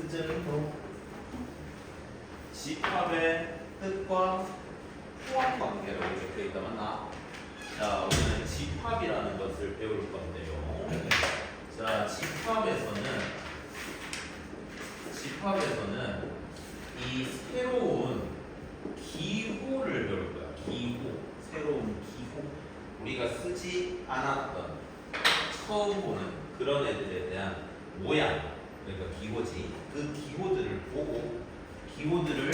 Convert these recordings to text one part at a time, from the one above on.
뜻은 집합의 뜻과 호환 관계라고 적혀 있다 맞나? 자, 우리는 집합이라는 것을 배울 건데요. 자, 집합에서는 이 새로운 기호를 배울 거야. 새로운 기호. 우리가 쓰지 않았던, 처음 보는 그런 애들에 대한 모양, 그러니까 기호지. 그 기호들을 보고 기호들을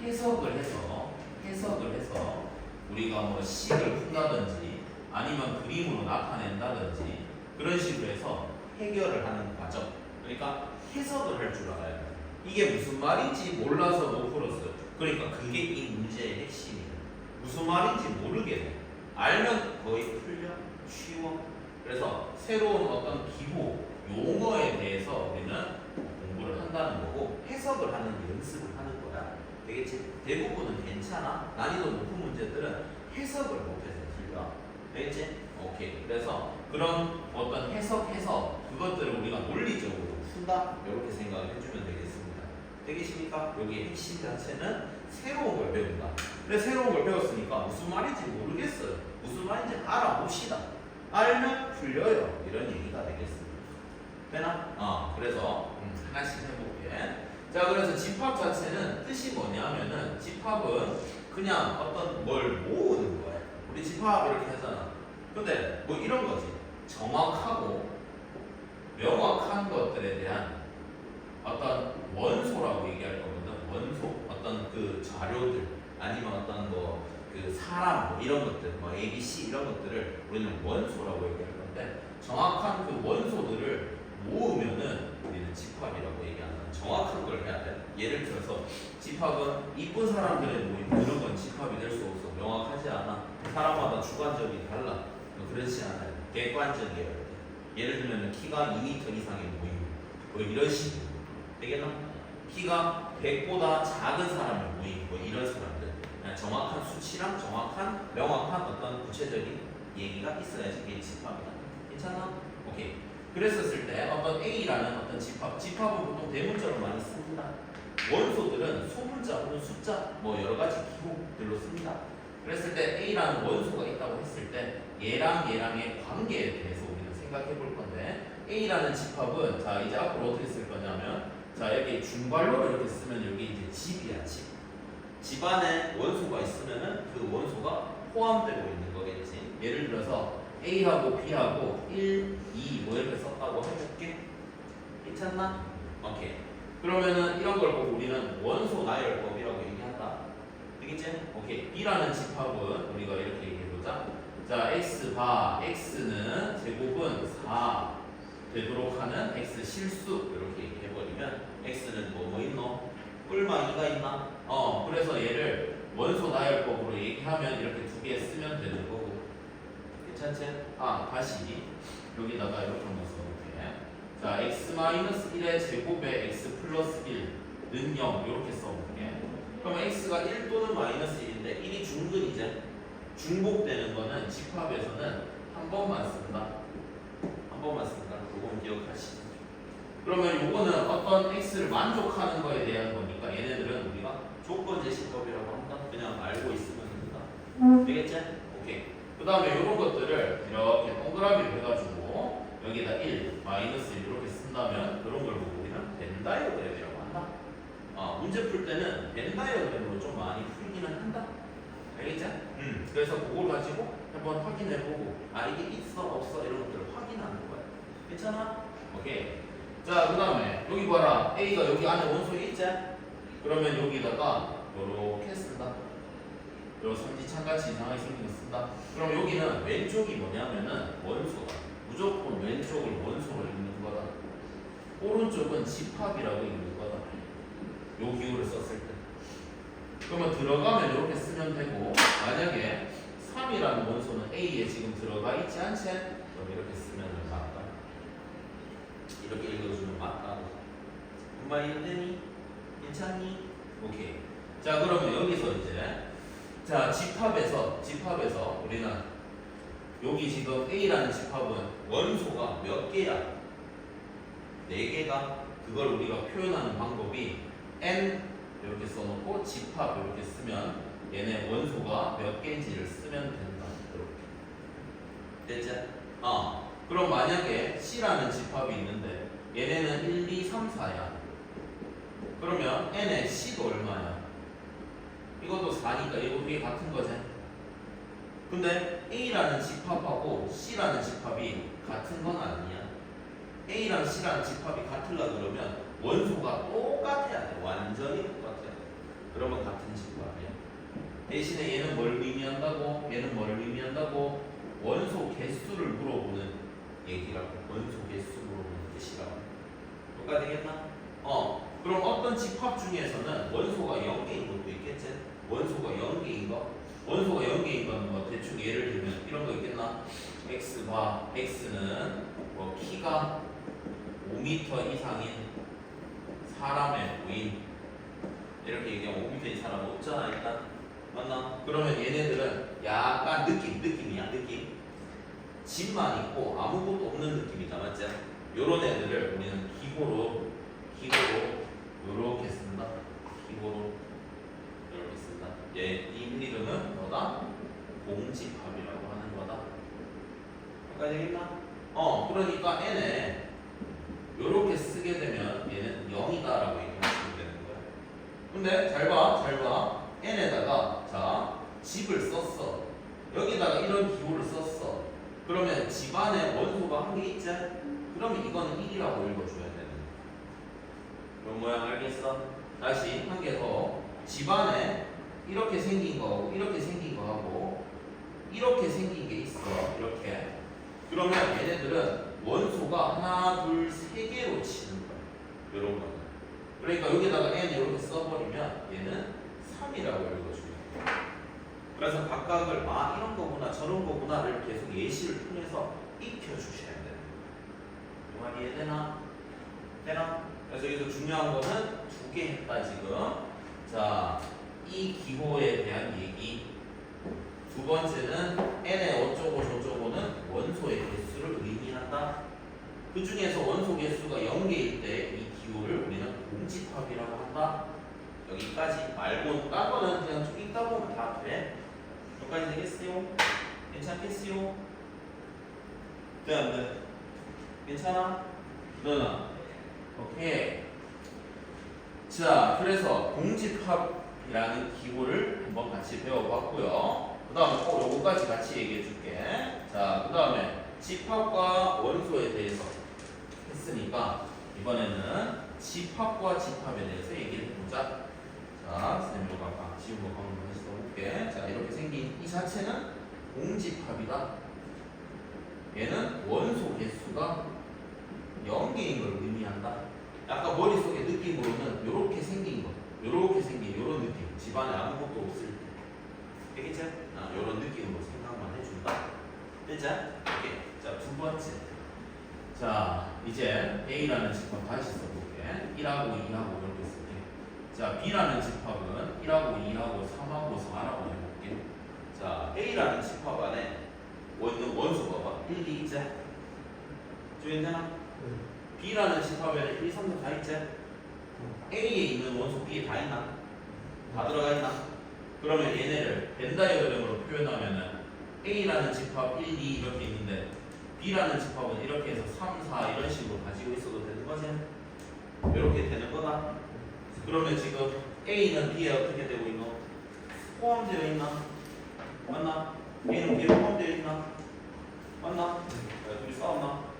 해석을 해서 우리가 뭐 식을 푼다든지 아니면 그림으로 나타낸다든지 그런 식으로 해서 해결을 하는 과정. 그러니까 해석을 할 줄 알아야 돼. 이게 무슨 말인지 몰라서 못 풀었어요. 그러니까 그게 이 문제의 핵심이에요. 무슨 말인지 모르게 돼. 알면 거의 풀려, 쉬워. 그래서 새로운 어떤 기호, 용어에 대해서 우리는 공부를 한다는 거고 해석을 하는 연습을 하는 거야. 되겠지? 대부분은 괜찮아. 난이도 높은 문제들은 해석을 못해서 틀려. 되겠지? 오케이. 그래서 그런 어떤 해석 그것들을 우리가 논리적으로 푼다. 이렇게 생각을 해주면 되겠습니다. 되겠습니까? 여기의 핵심 자체는 새로운 걸 배운다. 근데 새로운 걸 배웠으니까 무슨 말인지 모르겠어요. 무슨 말인지 알아봅시다. 알면 풀려요. 이런 얘기가 되겠습니다. 되나? 그래서 하나씩 해볼게. 자, 그래서 집합 자체는 뜻이 뭐냐면은 집합은 그냥 어떤 뭘 모으는 거예요. 우리 집합 이렇게 하잖아. 근데 뭐 이런 거지. 정확하고 명확한 것들에 대한 어떤 원소라고 얘기할 거거든. 원소, 어떤 그 자료들 아니면 어떤 뭐 그 사람 뭐 이런 것들, 뭐 A, B, C 이런 것들을 우리는 원소라고 얘기할 건데 정확한 그 원소들을 모으면은 우리는 집합이라고 얘기한다. 정확한 걸 해야 돼. 예를 들어서 집합은 이쁜 사람들의 모임 이런 건 집합이 될 수 없어. 명확하지 않아. 사람마다 주관적이 달라. 그렇지 않아요. 객관적이에요. 예를 들면 키가 2m 이상의 모임 뭐 이런 식으로 되겠나? 키가 100보다 작은 사람의 모임 뭐 이런 사람들 정확한 수치랑 정확한 명확한 어떤 구체적인 얘기가 있어야지 그게 집합이다. 괜찮아? 오케이. 그랬었을 때 어떤 A라는 어떤 집합은 보통 대문자로 많이 씁니다. 원소들은 소문자 혹은 숫자 뭐 여러 가지 기호들로 씁니다. 그랬을 때 A라는 원소가 있다고 했을 때 얘랑의 관계에 대해서 우리는 생각해 볼 건데 A라는 집합은 자 이제 앞으로 어떻게 쓸 거냐면 자 여기 중괄호를 이렇게 쓰면 여기 이제 집이야 집. 집 안에 원소가 있으면은 그 원소가 포함되고 있는 거겠지. 예를 들어서 A하고 B하고 1, 2 뭐 이렇게 썼다고 해볼게. 괜찮나? 오케이. 그러면은 이런 걸 보고 우리는 원소 나열법이라고 얘기한다. 되겠지? 오케이. B라는 집합은 우리가 이렇게 얘기해보자. 자, X는 제곱은 4 되도록 하는 X 실수 이렇게 얘기해버리면 X는 뭐 있노? 뿔마 2가 있나? 그래서 얘를 원소 나열법으로 얘기하면 이렇게 두 개 쓰면 되는 거고. 괜찮지? 다시 여기다가 이렇게 한번 써볼게. 자, x-1의 제곱에 x 플러스 1는 0 이렇게 써볼게. 그러면 x가 1 또는 마이너스 1인데 1이 중근이제. 중복되는 거는 집합에서는 한 번만 쓴다. 한 번만 쓴다. 그건 기억하시죠. 그러면 요거는 어떤 x를 만족하는 거에 대한 거니까 얘네들은 우리가 조건 제시법이라고 한다. 그냥 알고 있으면 된다. 되겠지? 오케이. 그 다음에 이런 것들을 이렇게 동그라미로 해가지고 여기다 1, 마이너스 1 이렇게 쓴다면 그런 걸 보고 우리는 벤 다이어그램이라고 한다. 문제 풀 때는 벤 다이어그램으로 좀 많이 풀기는 한다. 알겠지? 그래서 그걸 가지고 한번 확인해보고 이게 있어 없어 이런 것들을 확인하는 거야. 괜찮아? 오케이. 자, 그 다음에 여기 봐라. A가 여기 안에 원소 있지? 그러면 여기다가 요렇게 쓴다. 요 삼지창같이 이상하게 생긴 거 쓴다. 그럼 여기는 왼쪽이 뭐냐면은 원소다. 무조건 왼쪽을 원소로 읽는 거다. 오른쪽은 집합이라고 읽는 거다. 요 기호를 썼을 때. 그러면 들어가면 이렇게 쓰면 되고 만약에 3이라는 원소는 A에 지금 들어가 있지 않지? 그럼 이렇게 쓰면 맞다. 이렇게 읽어주면 맞다. 엄마 이해되니? 괜찮니? 오케이. 자, 그러면 여기서 이제 자 집합에서 우리는 여기 지금 A라는 집합은 원소가 몇 개야? 4개가 그걸 우리가 표현하는 방법이 n 이렇게 써놓고 집합 이렇게 쓰면 얘네 원소가 몇 개인지를 쓰면 된다. 이렇게 됐지? 그럼 만약에 C라는 집합이 있는데 얘네는 1, 2, 3, 4야. 그러면 n의 C도 얼마야? 이것도 4니까 이거 우리 같은 거지. 근데 A라는 집합하고 C라는 집합이 같은 건 아니야. A랑 C라는 집합이 같으려 그러면 원소가 똑같아야 돼. 완전히 똑같아야 돼. 그러면 같은 집합이야. 대신에 얘는 뭘 의미한다고? 얘는 뭘 의미한다고? 원소 개수를 물어보는 얘기라고. 원소 개수 물어보는 뜻이라고. 똑같이 되겠나? 그럼 어떤 집합 중에서는 원소가 0개인 것도 있겠지? 원소가 0개인 거? 원소가 0개인 거는 뭐 대충 예를 들면 이런 거 있겠나? X가 X는 뭐 키가 5m 이상인 사람의 부인 이렇게 얘기하면 5m 이상 사람 없잖아 일단 맞나? 그러면 얘네들은 약간 느낌이야 느낌 집만 있고 아무것도 없는 느낌이다 맞지? 요런 애들을 우리는 기호로 요렇게 쓴다 기호로 이렇게 쓴다 이 이름은 뭐다? 공집합이라고 하는 거다 여기까지 되겠나? 그러니까 n에 요렇게 쓰게 되면 얘는 0이다라고 얘기하시면 되는 거야. 근데 잘 봐. n에다가 자 집을 썼어. 여기다가 이런 기호를 썼어. 그러면 집안에 원소가 한 개 있지? 그러면 이거는 1이라고 읽어줘야 되는 거야. 이런 모양 알겠어? 다시 한 개 더. 집안에 이렇게 생긴 거하고 이렇게 생긴 거하고 이렇게 생긴 게 있어. 이렇게. 그러면 얘네들은 원소가 하나, 둘, 세 개로 치는 거야. 이런 거는. 그러니까 여기다가 n 이렇게 써버리면 얘는 3이라고 읽어줘요. 그래서 각각을 이런 거구나 저런 거구나를 계속 예시를 통해서 익혀주셔야 돼요. 이 말이 이해되나? 되나? 그래서 여기서 중요한 거는 2개 했다 지금. 자, 이 기호에 대한 얘기. 두 번째는 n의 어쩌고 저쩌고는 원소의 개수를 의미한다. 그 중에서 원소 개수가 0개일 때 이 기호를 우리는 공집합이라고 한다. 여기까지 말고 딴 거는 그냥 좀 읽다 보면 다 돼. 여기까지 되겠어요? 괜찮겠어요? 돼 안 돼? 괜찮아? 너나? 오케이. 자, 그래서 공집합이라는 기호를 한번 같이 배워봤고요. 그 다음에 꼭 요거까지 같이 얘기해 줄게. 자, 그 다음에 집합과 원소에 대해서 했으니까 이번에는 집합과 집합에 대해서 얘기를 해보자. 자, 선생님 이거 아까 지운 거 한번 다시 써볼게. 자, 이렇게 생긴 이 자체는 공집합이다. 얘는 원소 개수가 0개인 걸 의미한다. 아까 머릿속에 느낌으로는 요렇게 생긴 거, 요렇게 생긴 요런 느낌. 집안에 아무것도 없을 때. 되겠지? 요런 느낌으로 생각만 해준다. 됐지? 오케이. 자, 두 번째. 자, 이제 A라는 집합 다시 써볼게. 1하고 2하고 이렇게 쓸게. 자, B라는 집합은 1하고 2하고 3하고 4라고 해볼게. 자, A라는 집합 안에 원소 봐봐. 1, 2 있지? 주인되나? B라는 집합에는 1, 3, 4 다 있지? A에 있는 원소 B에 다 있나? 다 들어가 있나? 그러면 얘네를 벤 다이어그램으로 표현하면은 A라는 집합 1, 2 이렇게 있는데 B라는 집합은 이렇게 해서 3, 4 이런 식으로 가지고 있어도 되는 거지? 이렇게 되는 거다. 그러면 지금 A는 B에 어떻게 되고 있노? 포함되어 있나? 맞나? A는 B에 포함되어 있나? 맞나? 야, 둘이 싸웠나?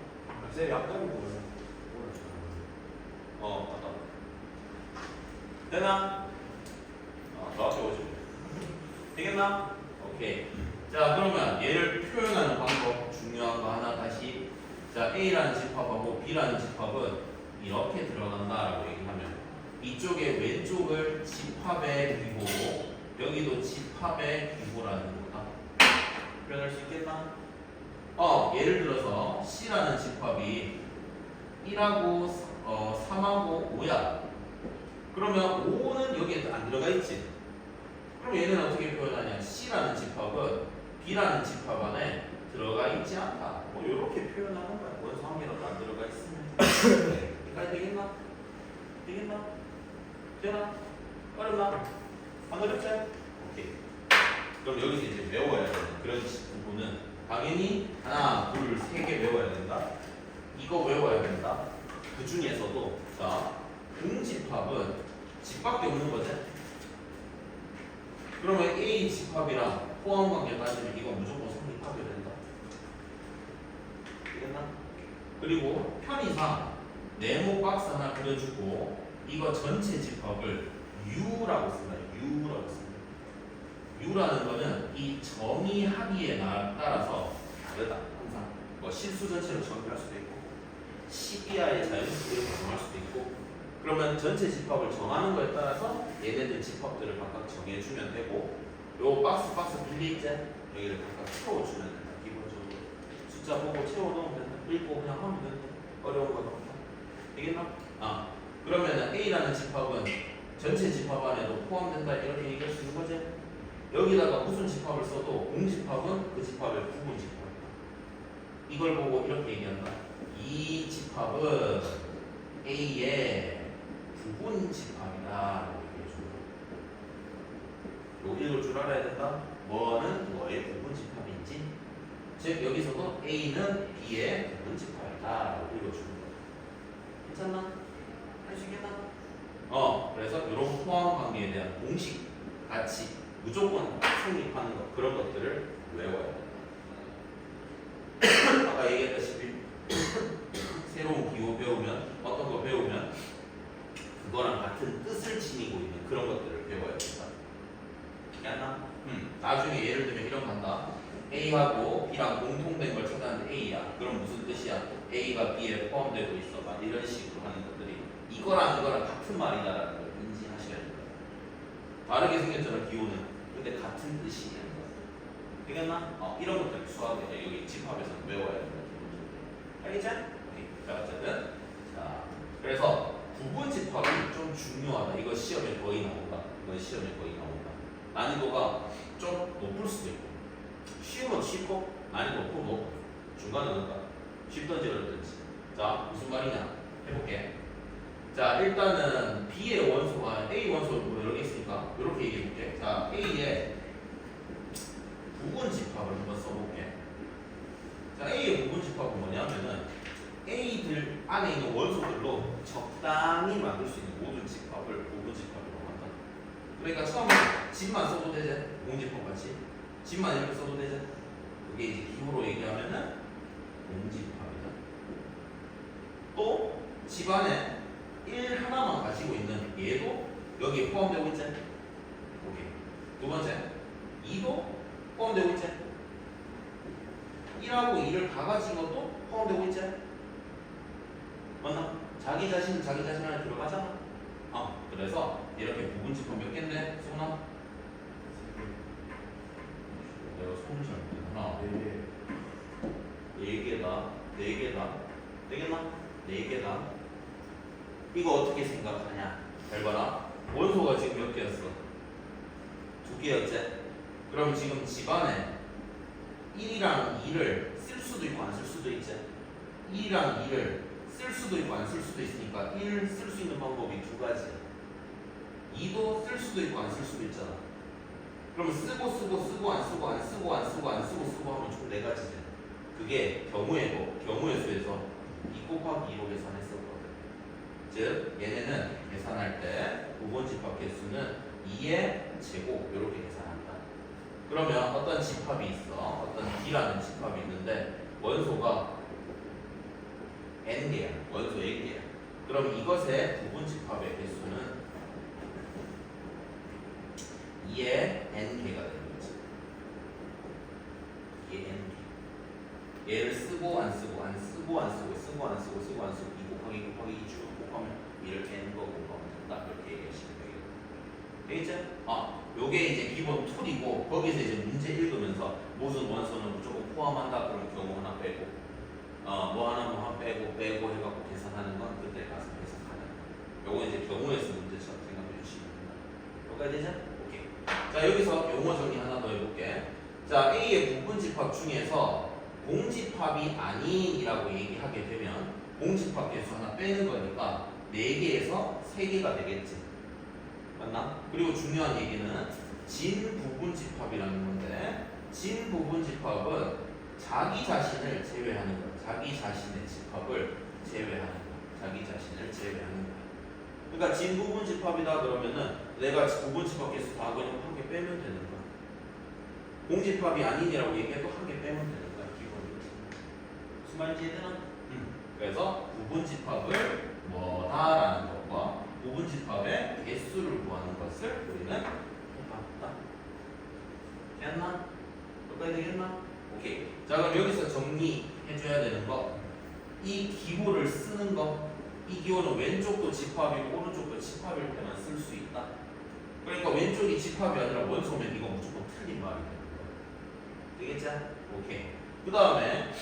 쌤이 아까 뭐예요? 맞다. 되나? 저한테 오시면 되겠나? 오케이. 자, 그러면 얘를 표현하는 방법 중요한 거 하나 다시. 자, A라는 집합하고 B라는 집합은 이렇게 들어간다라고 얘기하면 이쪽에 왼쪽을 집합의 기호로 여기도 집합의 기호라는 거다. 표현할 수 있겠나? 예를 들어서 C라는 집합이 1하고 3하고 5야. 그러면 5는 여기에 안 들어가 있지. 그럼 얘는 어떻게 표현하냐? C라는 집합은 B라는 집합 안에 들어가 있지 않다. 뭐 이렇게 표현하는 거야. 원소 한 개라도 안 들어가 있으면. 여기까지 되겠나? 되겠나? 되나? 어렵나? 안 어렵지? 오케이. 그럼 여기서 이제 외워야 되는 그런 부분은 당연히 하나, 둘, 세 개 외워야 된다. 이거 외워야 된다. 그 중에서도 자 공집합은 집밖에 없는 거지. 그러면 A 집합이랑 포함 관계 따지면 이거 무조건 성립하게 된다. 되겠나? 그리고 편의상 네모 박스 하나 그려주고 이거 전체 집합을 U라고 씁니다. U라고 씁니다. U라는 거는 이 정의하기에 따라서 다르다. 항상 뭐 실수 전체로 정의할 수도 있고 12하의 자연수 이렇게 정할 수도 있고 그러면 전체 집합을 정하는 거에 따라서 얘네들 집합들을 각각 정해주면 되고 요 박스 빌리있지? 여기를 각각 채워주면 된다. 기본적으로 숫자 보고 채워놓으면 된다. 읽고 그냥 하면 된다. 어려운 건 없다. 되겠나? 그러면은 A라는 집합은 전체 집합 안에도 포함된다 이렇게 얘기할 수 있는 거지? 여기다가 무슨 집합을 써도 공집합은 그 집합의 부분 집합이다. 이걸 보고 이렇게 얘기한다. 이 집합은 A의 부분 집합이다. 이렇게 얘기해줘. 요 읽을 줄 알아야 된다. 뭐는 뭐의 부분 집합인지. 즉 여기서도 A는 B의 부분 집합이다. 라고 읽어주는 거야. 괜찮나? 할 수 있겠나? 그래서 이런 포함 관계에 대한 공식, 가치, 무조건 성립하는 것 그런 것들을 외워야 된다. 아까 얘기했다시피 새로운 기호 배우면 어떤 거 배우면 그거랑 같은 뜻을 지니고 있는 그런 것들을 배워야 된다. 알겠나? 나중에 예를 들면 이런 거 한다. A하고 B랑 공통된 걸 찾았는데 A야. 그럼 무슨 뜻이야? A가 B에 포함되고 있어. 막 이런 식으로 하는 것들이 이거랑 같은 말이다라는 걸 인지하셔야 된다. 다르게 생겼잖아 기호는. 근데 같은 뜻이냐? 되겠나? 이런 것들 수학에 여기 집합에서 외워야 된다. 알겠지? 자 어쨌든 자 그래서 부분 집합이 좀 중요하다. 이거 시험에 거의 나온다. 이건 시험에 거의 나온다. 난이도가 좀 높을 수도 있고 쉬우면 쉽고 난이도 높으면 높고 중간은 뭔가 쉽든지 어렵든지. 자 무슨 말이냐 해볼게. 자 일단은 B의 원소가 A 원소로 여러 개 있으니까 이렇게 얘기해볼게. 자 A의 부분 집합을 한번 써볼게. 자 A의 부분 집합은 뭐냐면은 A들 안에 있는 원소들로 적당히 만들 수 있는 모든 집합을 부분 집합이라고 한다. 그러니까 처음에 집만 써도 되지. 공집합 같이 집만 이렇게 써도 되지. 그게 이제 기호로 얘기하면은 공집합이다. 또 집안에 1 하나만 가지고 있는 얘도 여기에 포함되고 있지? 오케이. 두 번째 2도 포함되고 있지? 1하고 2를 다 가진 것도 포함되고 있지? 맞나? 자기 자신은 자기 자신 안에 들어가잖아. 그래서 이렇게 부분 집합 몇 개인데? 소나? 내가 손을 잘 못했구나. 4개다. 4개다. 되겠나? 4개다. 이거 어떻게 생각하냐? 잘 봐라. 원소가 지금 몇 개였어? 2개였지? 그럼 지금 집안에 1이랑 2를 쓸 수도 있고 안 쓸 수도 있지? 1이랑 2를 쓸 수도 있고 안 쓸 수도 있으니까 1 쓸 수 있는 방법이 2가지. 2도 쓸 수도 있고 안 쓸 수도 있잖아. 그러면 쓰고 안 쓰고 안 쓰고 안 쓰고 하면 총 4가지지. 그게 경우의 수에서 2 곱하기 2로 계산했었거든. 즉 얘네는 계산할 때 부분 집합 개수는 2의 제곱 이렇게 계산한다. 그러면 어떤 집합이 있어. 어떤 B라는 집합이 있는데 원소가 n개야. 원소 n개야. 그럼 이것의 부분 집합의 개수는 2의 n개가 되는 거지. 2의 n개. 얘를 쓰고 안 쓰고 2 곱하기 2 쭉 곱하면 이렇게 n거 곱하면 된다. 이렇게 얘기하시면 되겠죠? 되겠죠? 요게 이제 기본 툴이고 거기서 이제 문제 읽으면서 무슨 원소는 무조건 포함한다 그런 경우 하나 빼고 뭐 하나 빼고 해갖고 계산하는 건 그때 가서 계산하는 거. 요거 이제 경우의 수 문제처럼 생각해 주시면 됩니다. 여기까지 되죠? 오케이. 자 여기서 용어 정리 하나 더 해볼게. 자 A의 부분 집합 중에서 공집합이 아닌이라고 얘기하게 되면 공집합 개수 하나 빼는 거니까 4개에서 3개가 되겠지. 맞나? 그리고 중요한 얘기는 진 부분 집합이라는 건데 진 부분 집합은 자기 자신을 제외하는 거야. 자기 자신의 집합을 제외하는 거야. 자기 자신을 제외하는 거야. 그러니까 진 부분 집합이다 그러면은 내가 부분 집합 개수 다 그냥 한 개 빼면 되는 거야. 공집합이 아니니라고 얘기해도 한 개 빼면 되는 거야. 기본으로. 무슨 말인지 얘들아? 그래서 부분 집합을 뭐다라는 것과 부분 집합의 개수를 구하는 것을 우리는 해봤다. 됐나? 여기까지 되겠나? 오케이. 자 그럼 여기서 정리해줘야 되는 거. 이 기호를 쓰는 거. 이 기호는 왼쪽도 집합이고 오른쪽도 집합일 때만 쓸 수 있다. 그러니까 왼쪽이 집합이 아니라 원소면 이거 무조건 틀린 말이 되는 거. 되겠지? 오케이. 그 다음에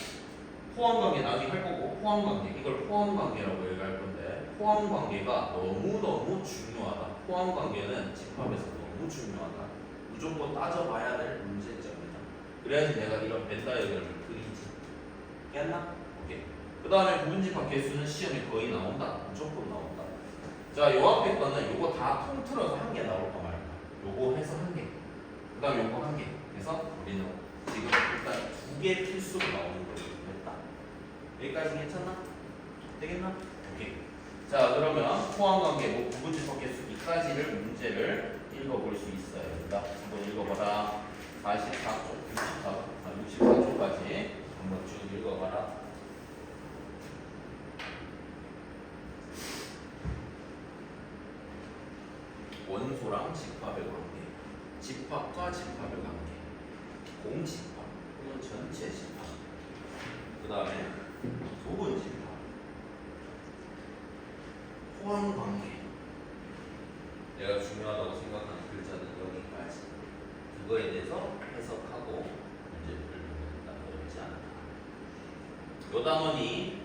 포함관계 나중에 할 거고 포함관계 이걸 포함관계라고 얘기할 건데 포함관계가 너무너무 중요하다. 포함관계는 집합에서 너무 중요하다. 무조건 따져봐야 될 문제점이다. 그래야지 내가 이런 벤 다이어그램을 그리지. 됐나? 오케이. 그 다음에 부분집합 개수는 시험에 거의 나온다. 무조건 나온다. 자, 요 앞에 거는 요거 다 통틀어서 한 개 나올까 말까. 요거 해서 한 개. 그 다음에 요거 한 개. 해서 우리는 지금 일단 2개 필수로 나오는 거를 했다. 여기까지 괜찮나? 되겠나? 오케이. 자, 그러면 포함관계, 뭐 부분집합 개수 이까지를 문제를 읽어볼 수 있어야 된다. 한번 읽어봐라. 44쪽, 64쪽까지 한번 쭉 읽어봐라. 원소랑 집합의 관계, 집합과 집합의 관계, 공집합 혹은 전체 집합, 그 다음에 부분 집합, 포함 관계. 내가 중요하다고 생각하는 글자는 여기까지. 그거에 대해서 해석하고 문제를 풀면 어렵지 않다. 요 단원이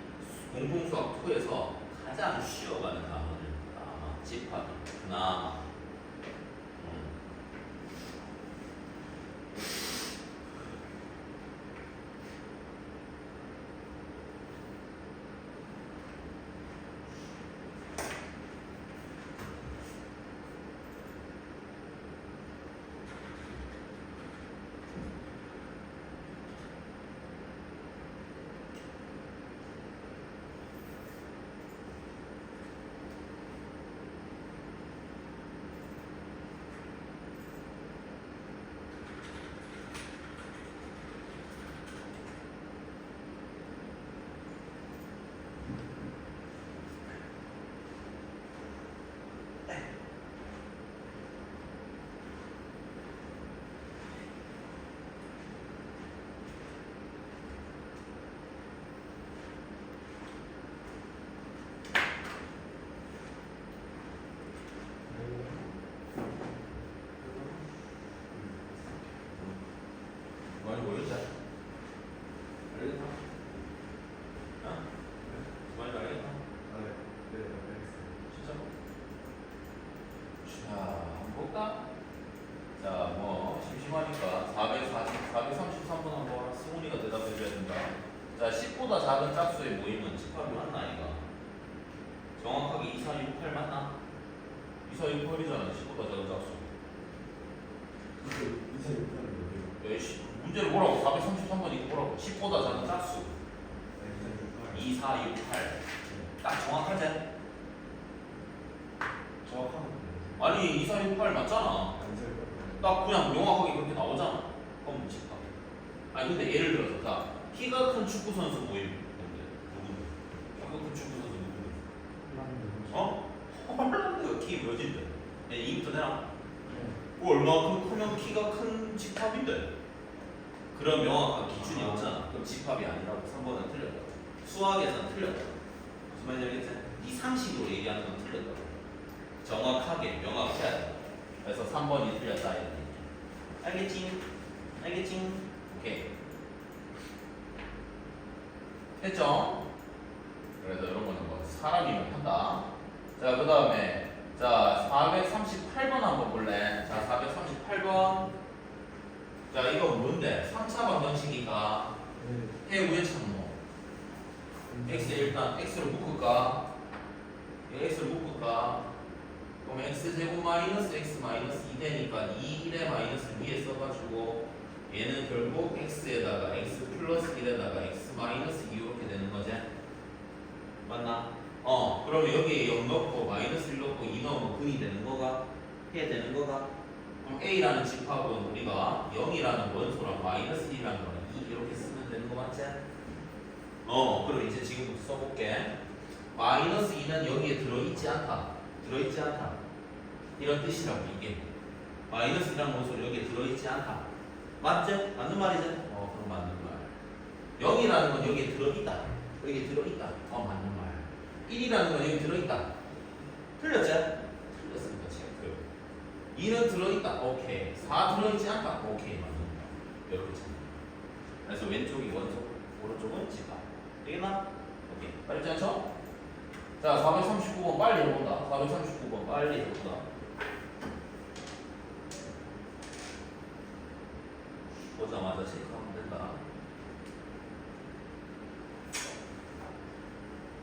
공통수학 2에서 가장 쉬어가는 단원일 거다. 아마 집합이 그나마. 많이 모르지? 알겠나? 어? 많이 알겠나? 네, 알겠습니다. 진짜? 자, 한번 볼까? 자, 뭐 심심하니까 433번 한번 승훈이가 대답해줘야 된다. 자, 10보다 작은 짝수의 모임은 집합이 맞나 이가? 정확하게 2, 4, 6, 8 맞나? 2, 4, 6, 8이잖아. 10보다 작은 짝수. 에이씨, 문제를 뭐라고? 433번 이거 뭐라고? 10보다 작은 짝수 2, 4, 6, 8. 딱 정확하지? 정확한 아니 2, 4, 6, 8 맞잖아. 딱 그냥 명확하게 그렇게 나오잖아. 그럼 집합. 아니 근데 예를 들어서 자, 키가 큰 축구 선수 모임 누군데? 키가 큰 축구 선수 누군데? 어? 홀란드가 키 몇인데? 2m 되나? 그 얼마큼 크면 키가 큰 집합인데? 그런 명확한 기준이 없잖아. 그럼 집합이 아니라고 3번은 틀렸다. 수학에서는 틀렸다. 무슨 말인지 알겠지? 이 상식으로 얘기하는 건 틀렸다. 정확하게 명확해야 돼. 그래서 3번이 틀렸다 이런 얘기. 알겠지? 알겠지? 오케이. 됐죠? 그래서 이런 거는 뭐 사람이면 한다. 자, 그 다음에 자 438번 한번 볼래? 자 438번. 자 이거 뭔데? 3차 방정식인가? 해우의 참모. x에 일단 x로 묶을까? x를 묶을까? 그럼 x제곱 마이너스 x 마이너스 2 되니까 2, 1의 마이너스 위에 써가지고 얘는 결국 x에다가 x 플러스 1에다가 x 마이너스 2 이렇게 되는 거지? 맞나? 그러면 여기에 0 넣고 마이너스 1 넣고 2 넣으면 근이 되는 거가? 해야 되는 거가? 그럼 a라는 집합은 우리가 0이라는 원소랑 마이너스 1이라는 거는 2 이렇게 쓰면 되는 거 맞지? 그럼 이제 지금부터 써볼게. 마이너스 2는 여기에 들어있지 않다. 들어있지 않다. 이런 뜻이라고 이게. 마이너스 2라는 원소는 여기에 들어있지 않다. 맞지? 맞는 말이지? 그럼 맞는 말. 0이라는 건 여기에 들어있다. 여기에 들어있다. 맞는 말. 1이라는 건 여기 들어있다. 틀렸지? 틀렸으니까 체크. 2는 들어있다. 오케이. 4 들어있지 않다. 오케이. 맞는 말. 이렇게 쳐. 그래서 왼쪽이 원소, 오른쪽은 집합. 되겠나? 오케이. 빨리 짜죠? 자, 439번 빨리 해본다. 439번 빨리 해본다. 보자마자 체크하면 된다.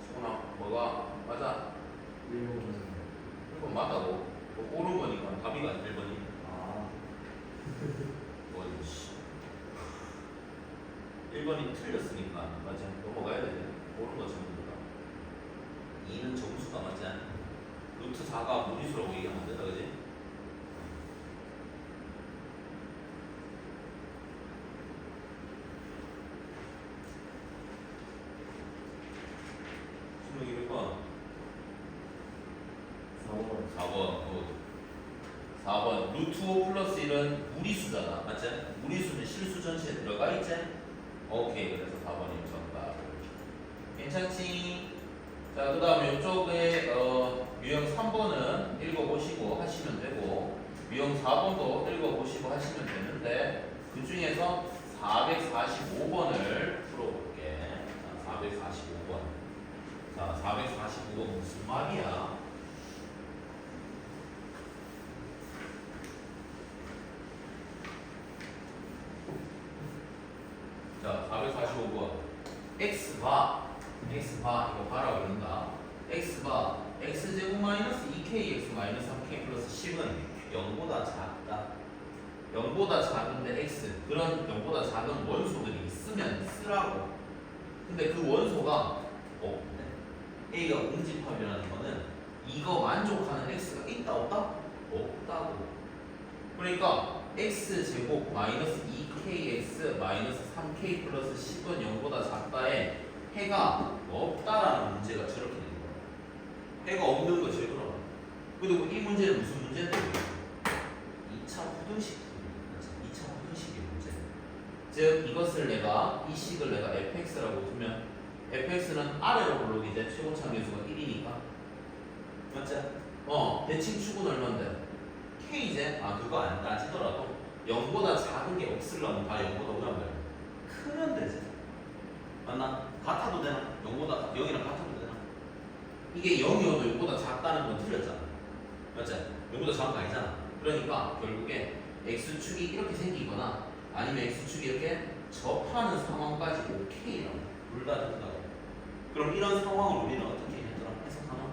수근아, 뭐가 맞아? 1번 맞다고? 옳은 거니까 답이가 1번이. 뭐지? 씨. 1번이 틀렸으니까 맞아. 넘어가야 돼. 옳은 거 전부 다. 2는 정수가 맞지 않아? 루트 4가 무리수라고 얘기하면 안 된다, 그지? 수능이 몇 번? 4번. 4번. 루트 5 플러스 1은 무리수잖아. 맞지? 무리수는 실수 전체에 들어가 있지? 오케이. 그래서 4번이 정답. 괜찮지? 자, 그 다음에 이쪽에 유형 3번은 읽어보시고 하시면 되고 유형 4번도 읽어보시고 하시면 되는데 그 중에서 445번을 풀어볼게. 445번. 자, 445번 무슨 말이야? 자, 445번. x바 이거 봐라 그런다. x바 x제곱 마이너스 2kx 마이너스 3k 플러스 10은 0보다 작다. 0보다 작은데 x 그런 0보다 작은 원소들이 있으면 쓰라고. 근데 그 원소가 없네. a가 공집합이라는 거는 이거 만족하는 x가 있다 없다? 없다고. 그러니까 x제곱 마이너스 2kx 마이너스 3k 플러스 10은 0보다 작다에 해가 없다라는 문제가 저렇게 된 거야. 해가 없는 거지 그럼. 그리고 이 문제는 무슨 문제인데? 2차 부등식. 2차 부등식의 문제. 즉 이것을 내가 이 식을 내가 fx라고 두면 fx는 아래로 올라오기제 최고차 계수가 1이니까. 맞지? 대칭축은 얼마인데? k제? 그거 안 따지더라도 0보다 작은 게 없으려면 다 0보다 오란 말이야. 크면 되지. 맞나? 같아도 되나? 0이랑 같아도 되나? 이게 0이어도 0보다 작다는 건 틀렸잖아. 맞지? 0보다 작은 거 아니잖아. 그러니까 결국에 x축이 이렇게 생기거나 아니면 x축이 이렇게 접하는 상황까지 오케이라고. 둘 다 된다고. 그럼 이런 상황을 우리는 어떻게 했더라? 해석하나?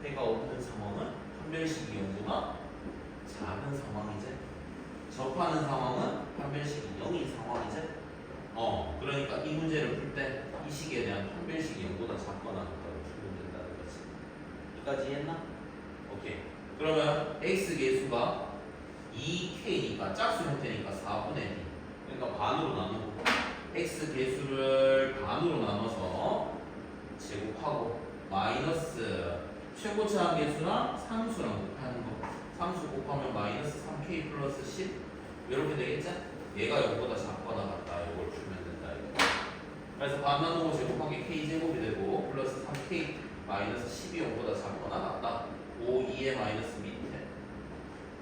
해가 없는 상황은 판별식이 0보다 작은 상황이지. 접하는 상황은 판별식이 0인 상황이지. 그러니까 이 문제를 풀 때 이 식에 대한 판별식이 0보다 작거나 같다고 풀면 된다는 거지. 여기까지 했나? 오케이. 그러면 x 계수가 2k니까 짝수 형태니까 4분의 b. 그러니까 반으로 나누고 x 계수를 반으로 나눠서 제곱하고 마이너스 최고차항 계수랑 상수랑 곱하는 거. 상수 곱하면 마이너스 3k 플러스 10 이렇게 되겠지? 얘가 0보다 작거나 같다. 이걸 풀면 된다. 이거. 그래서 반 나누고 제곱한 게 k제곱이 되고 플러스 3k 마이너스 10이 0보다 작거나 같다. 5, 2의 마이너스 밑에.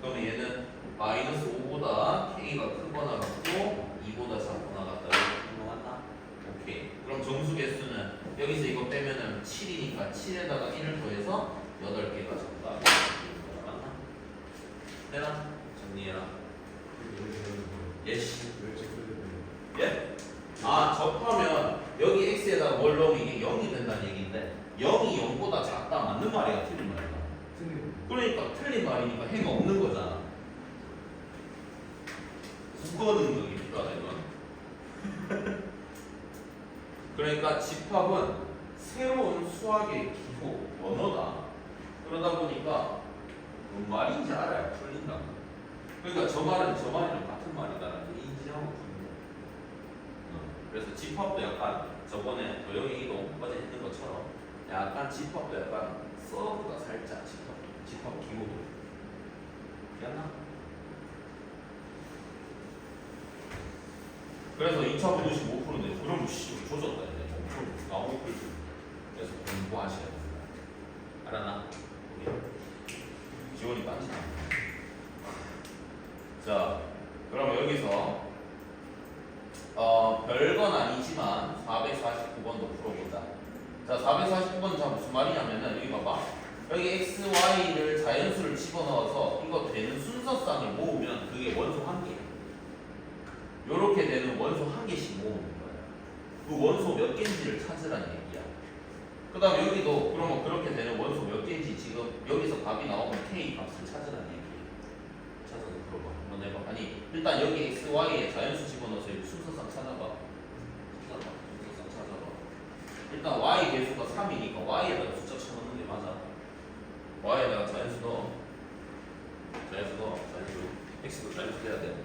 그러면 얘는 마이너스 5보다 k가 크거나 같고 2보다 작거나 같다. 이렇게 행동한다. 오케이. 그럼 정수 개수는 여기서 이거 빼면은 7이니까 7에다가 1을 더해서 8개가 정답. 맞나? 되나? 정리해라. 예시. 예? 접하면 여기 x에다가 뭘 넣으면 이게 0이 된다. 된다는 얘기인데 0이 0보다 작다 맞는 말이야 틀린 말이야? 틀리고. 그러니까 틀린 말이니까 해가 없는 거잖아. 국어 능력이 필요하다 이건. 그러니까 집합은 새로운 수학의 기호 언어다. 그러다 보니까 뭔 말인지 알아야 풀린다. 그러니까 저 말은 저 말이랑 같은 말이다라는 게 인지하고 푸는 거야. 그래서 집합도 약간 저번에 도형의 이동 어제 했는 것처럼 약간 집합도 약간 서브가 살짝 집합 기호도 기억나? 그래서 2차 95%인데 그럼 씨 조졌다 이제 좀 나오고 풀 그래서 공부하셔야 됩니다. 알았나? 지원이 빠지나? 자, 그럼 여기서 별건 아니지만 449번도 풀어보자. 자, 449번 자 무슨 말이냐면은 여기 봐봐. 여기 x, y를 자연수를 집어넣어서 이거 되는 순서상에 모으면 그게 원소 한 개. 요렇게 되는 원소 한 개씩 모으는 거야. 그 원소 몇 개인지를 찾으라는 얘기야. 그 다음에 여기도 그러면 그렇게 되는 원소 몇 개인지 지금 여기서 답이 나오면 k 값을 찾으라는 얘기야. 찾아서 풀어봐. 한번 해봐. 아니 일단 여기 x, y에 자연수 집어넣어서 여기 순서상 찾아봐. 순서상 찾아봐. 일단 y 개수가 3이니까 y에다가 숫자 쳐넣는 게 맞아. y에다가 자연수 넣어. 자연수 x도 자연수 해야 돼.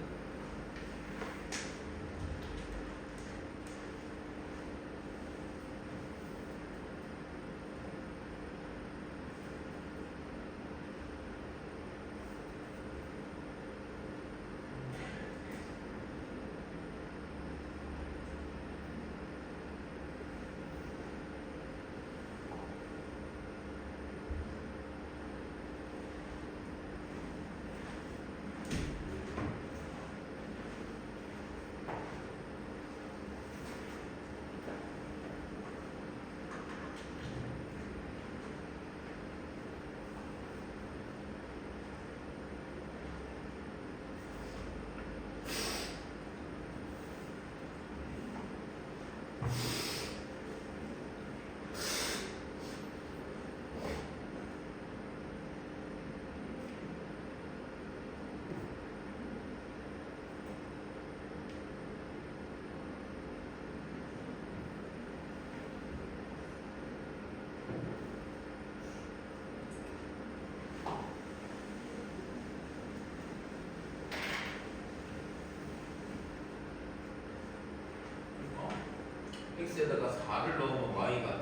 x에다가 4를 넣으면 y가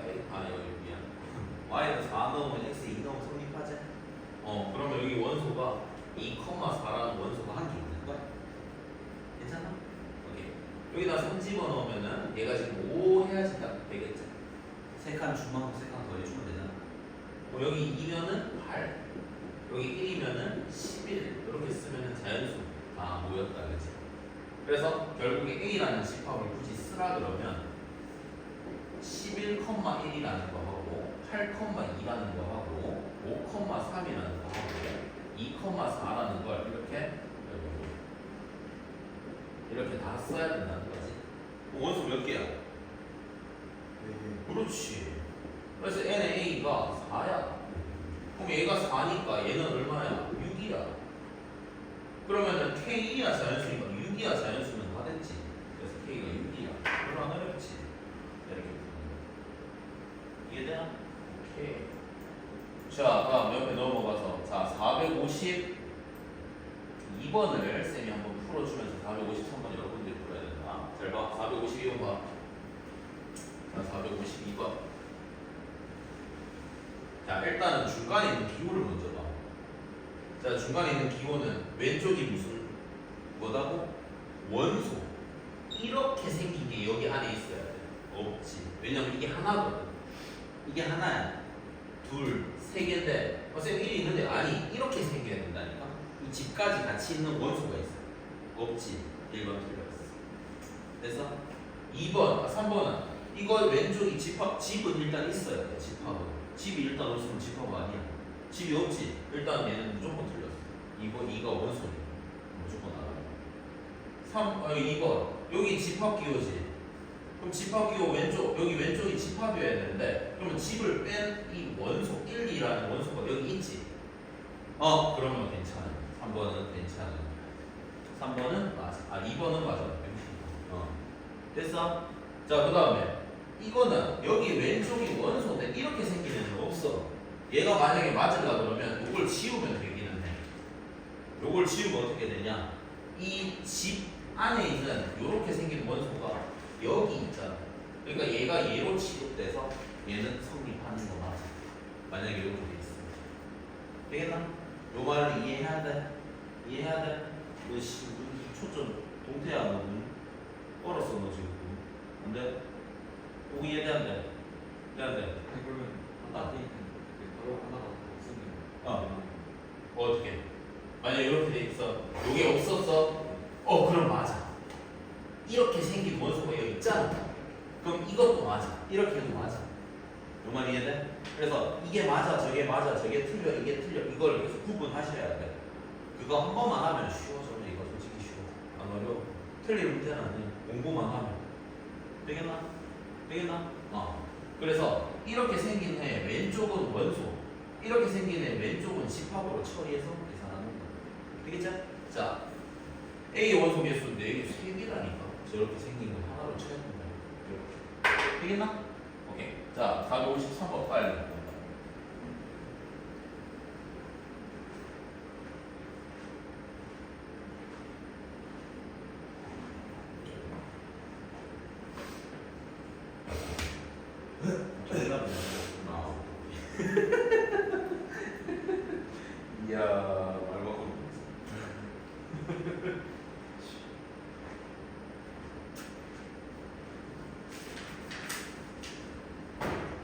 여기 미안. y에다 4 넣으면 x 2 넣으면 성립하지? 그러면 여기 원소가 2,4라는 원소가 한 개 있는 거야. 괜찮아? 오케이. 여기다 3 집어넣으면은 얘가 지금 5 해야지 딱 되겠지. 3칸 주면 3칸 더 해주면 되잖아. 여기 2면은 8, 여기 1이면은 11 이렇게 쓰면은 자연수 다 모였다 그치? 그래서 결국에 a라는 집합을 굳이 쓰라 그러면 11,1이라는 거 하고 8,2라는 거 하고 5,3이라는 거 하고 2,4라는 걸 이렇게 다 써야 된다는 거지. 원소 몇 개야? 그렇지. 그래서 n의 a가 4야. 그럼 얘가 4니까 얘는 얼마야? 6이야. 그러면은 k2야 자연수니까 6이야 자연수는 다 됐지. 그래서 k가 6이야. 얼마나 어렵지? 이렇게 이해되나? 오케이. 자, 다음 옆에 넘어가서 자 452번을 쌤이 한번 풀어주면서 453번 여러분들이 풀어야 된다. 잘 봐. 452번 봐. 자 452번. 자 일단은 중간에 있는 기호를 먼저 봐. 자 중간에 있는 기호는 왼쪽이 무슨 뭐다고? 원소. 이렇게 생긴 게 여기 안에 있어야 돼. 없지. 왜냐면 이게 하나거든. 이게 하나야. 둘, 세 개인데 쌤 1이 있는데 아니 이렇게 생겨야 된다니까. 이 집까지 같이 있는 원소가 있어. 없지. 1번 틀렸어. 그래서 2번, 3번은 이거 왼쪽이 집합, 집은 일단 있어야 돼. 집합은. 집이 일단 없으면 집합 아니야. 집이 없지. 일단 얘는 무조건 틀렸어. 2가 원소니까 무조건 알아. 2번 여기 집합 기호지. 그럼 집합이요 왼쪽 여기 왼쪽이 집합이어야 되는데 그러면 집을 뺀 이 원소 1, 2라는 원소가 여기 있지. 그러면 괜찮아. 3번은 괜찮아. 3번은 맞아. 2번은 맞아. 됐어? 자, 그 다음에 이거는 여기 왼쪽이 원소인데 이렇게 생기는 애는 없어. 얘가 만약에 맞으려 그러면 이걸 지우면 되기는 해. 요걸 지우면 어떻게 되냐? 이 집 안에 있는 이렇게 생긴 원소가 여기 있잖아. 그러니까 얘가 얘로 취급돼서 얘는 성립하는 거 맞아. 만약에 이렇게 돼 있어. 되겠나? 요 말을 이해해야 돼. 이해해야 돼. 너 씨, 초점 동태야 너. 얼었어 너 지금. 근데 꼭 이해돼야 돼. 돼야 돼. 그러면 하나 바로 하나가 없으면 어떻게? 만약에 이렇게 돼 있어. 요게 없었어. 그럼 맞아. 이렇게 생긴 원소가 여기 있잖아. 그럼 이것도 맞아. 이렇게 해도 맞아. 요 말 이해돼? 그래서 이게 맞아, 저게 맞아, 저게 틀려, 이게 틀려. 이걸 계속 구분하셔야 돼. 그거 한 번만 하면 쉬워져. 이거 솔직히 쉬워. 안 어려워. 틀릴 문제는 아니야. 공부만 하면. 되겠나? 되겠나? 그래서 이렇게 생긴 애 왼쪽은 원소, 이렇게 생긴 애 왼쪽은 집합으로 처리해서 계산하는 거야. 되겠죠? 자, A 원소 개수인데 A가 3개라니까. 저렇게 생긴 거 하나로 쳐야 된다. 이렇게. 되겠나? 오케이. 자, 453번 빨리. 이야, 말 바꾸는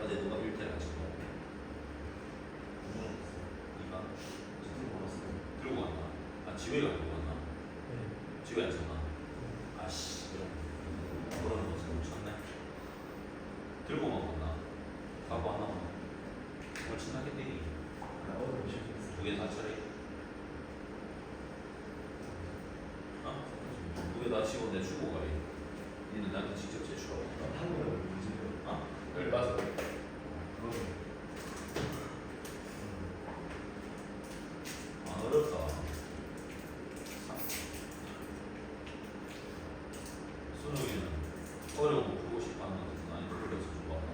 어제 누가 1대를 하신 거야? 니가? 들고 왔나? 지우이가 들고 왔나? 지우이 안 쳤나? 아씨, 그럼 거 잘 쳤네. 들고 먹었나? 갖고 안 나오나? 훨씬 나겠지. 두개 다 처리. 두 개 다 치고 내 주고 가리. 니는 나한테 직접 제출하고. 그래 맞아. 안 어렵다. 순욱이는 어려운 거 풀고 싶어 하는 것은 아니 풀려서 좋아한다.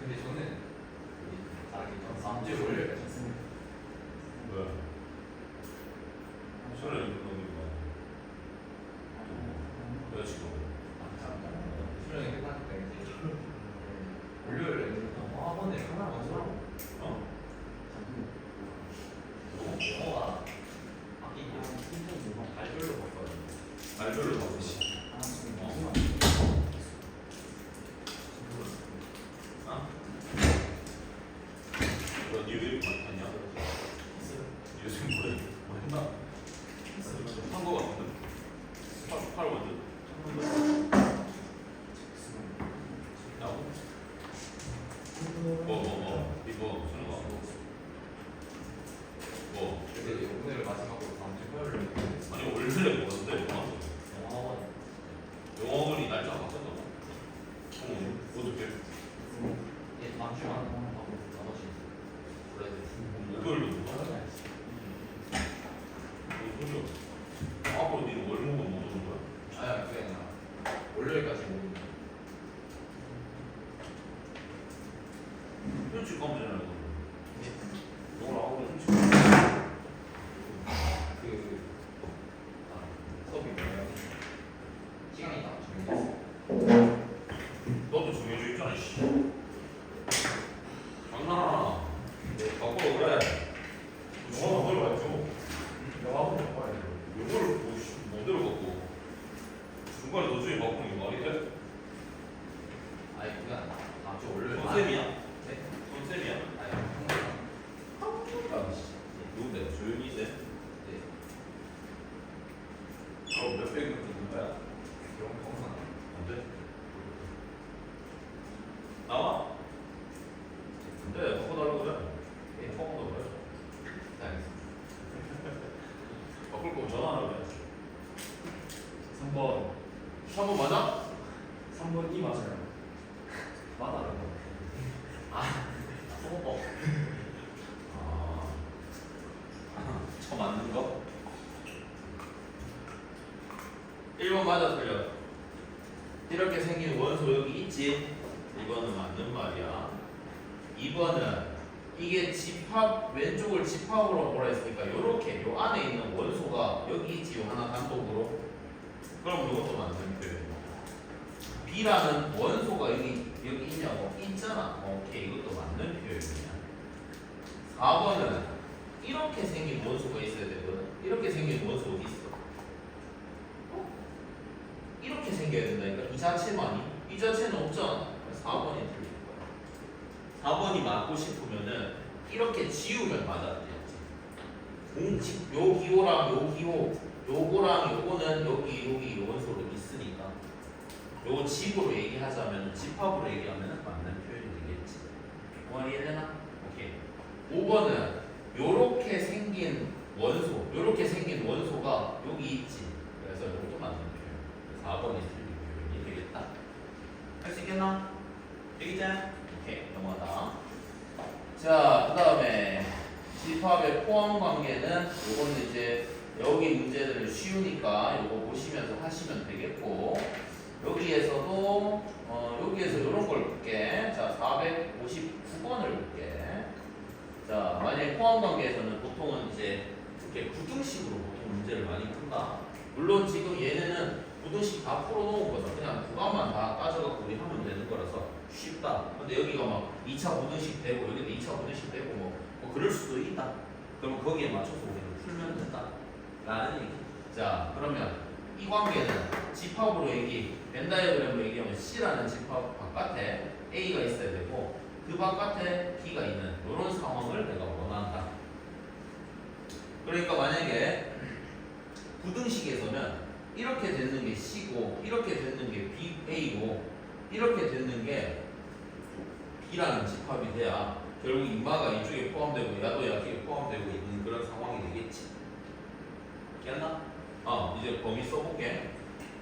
근데 저는 삼재 올려야 돼. 왜? 소리 듣는 거. 여자친구. 수련이 끝났다 이제 월요일에 학원에 하나 가서 영어가 바뀌게 발별로 바꿔요. 알별로 바꾸시. 너 니왜 이렇게 많이 탔냐? 요즘 뭐 했나? 한거 같은데? 8 원드? 나고? 이거 쓰는 거? 뭐? 근데 오늘 마지막으로 다음 주 화요일에 아니 원래 뭐였는데? 영어학원 영어원이 날짜 바꿨다고? 어떻게? 얘 다음 주만 하고 나머지 원래 목요일로 누가? 무슨 소리야? 앞으로 니는 월목은 못 오는 거야? 아야 그게 아니라 월요일까지 모으는 거. 일찍 가면 되잖아 이거. 영어를 하고 일찍 그 수업이 뭐예요? 시간이 딱 정해져 있어. 너도 정해져 있잖아 씨. 장난하나? 바꿔 그래. 영어 못 들어갔죠? 영어학원 바꿔야 돼. 영어를 못 들어갔고 중간에 도중에 바꾸는 게 말이 돼? 아니 그게 아니라 다음 주 월요일. 선생님이야? 네? 선생님이야? 아니 형님. 아 누군데? 조용히 돼? 네. 몇 백명 듣는 거야? 영어 검사. 안 돼? B 맞아요. 맞아. 소모법. 저 맞는 거? 1번 맞아 틀려? 이렇게 생긴 원소 여기 있지? 이거는 맞는 말이야. 2번은 이게 집합 왼쪽을 집합으로 보라 했으니까 요렇게 요 안에 있는 원소가 여기 있지 요 하나 단독으로. 그럼 이것도 맞는 표현이야. B라는 원소가 여기 있냐고? 있잖아. 오케이 이것도 맞는 표현이야. 4번은 이렇게 생긴 원소가 있어야 되거든. 이렇게 생긴 원소 어디 있어? 이렇게 생겨야 된다니까. 이 자체만이? 이 자체는 없잖아. 4번이 틀릴 거야. 4번이 맞고 싶으면은 이렇게 지우면 맞아. 공식 요 기호랑 요 기호 요거랑 요거는 여기 요 원소로 있으니까 요거 집으로 얘기하자면 집합으로 얘기하면 맞는 표현이 되겠지. 이해되나? 오케이. 5번은 요렇게 생긴 원소가 여기 있지. 그래서 요것도 맞는 표현. 4번이 틀린 표현이 되겠다. 할 수 있겠나? 되겠지? 오케이 넘어가다. 자, 그 다음에 집합의 포함 관계는 요거는 이제 여기 문제들을 쉬우니까 요거 보시면서 하시면 되겠고, 여기에서도 여기에서 요런 걸 볼게. 자, 459번을 볼게. 자, 만약에 포함 관계에서는 보통은 이제 이렇게 구등식으로 보통 문제를 많이 푼다. 물론 지금 얘네는 구등식 다 풀어놓은 거죠. 그냥 구간만 다 따져갖고 우리 하면 되는 거라서 쉽다. 근데 여기가 막 2차 구등식 되고 여기도 2차 구등식 되고 뭐 그럴 수도 있다. 그러면 거기에 맞춰서 우리는 풀면 된다. 라는 얘기. 자, 그러면 이 관계는 집합으로 벤 다이어그램으로 얘기하면 C라는 집합 바깥에 A가 있어야 되고 그 바깥에 B가 있는 이런 상황을 내가 원한다. 그러니까 만약에 구등식에서는 이렇게 되는 게 C고 이렇게 되는 게 A고 이렇게 되는 게 B라는 집합이 돼야 결국 인마가 이쪽에 포함되고 야도 여기에 포함되고 있는 그런 상황이 되겠지. 기억나? 이제 범위 써볼게.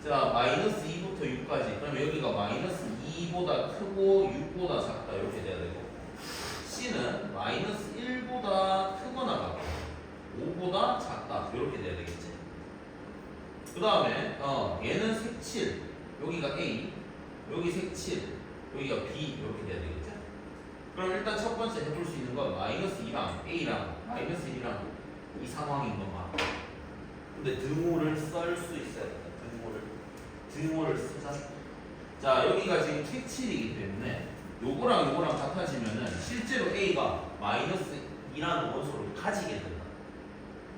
자, 마이너스 2부터 6까지. 그러면 여기가 마이너스 2보다 크고 6보다 작다 이렇게 돼야 되고, C는 마이너스 1보다 크거나 같고 5보다 작다 이렇게 돼야 되겠지. 그 다음에 얘는 색칠, 여기가 A, 여기 색칠, 여기가 B 이렇게 돼야 되겠지. 그럼 일단 첫 번째 해볼 수 있는 건 마이너스 2랑 A랑 마이너스 1이랑 이 상황인 것만. 근데 등호를 쓸 수 있어야 된다. 등호를 쓰자. 자, 여기가 지금 색칠이기 때문에 요거랑 같아지면은 실제로 A가 마이너스 2라는 원소를 가지게 된다.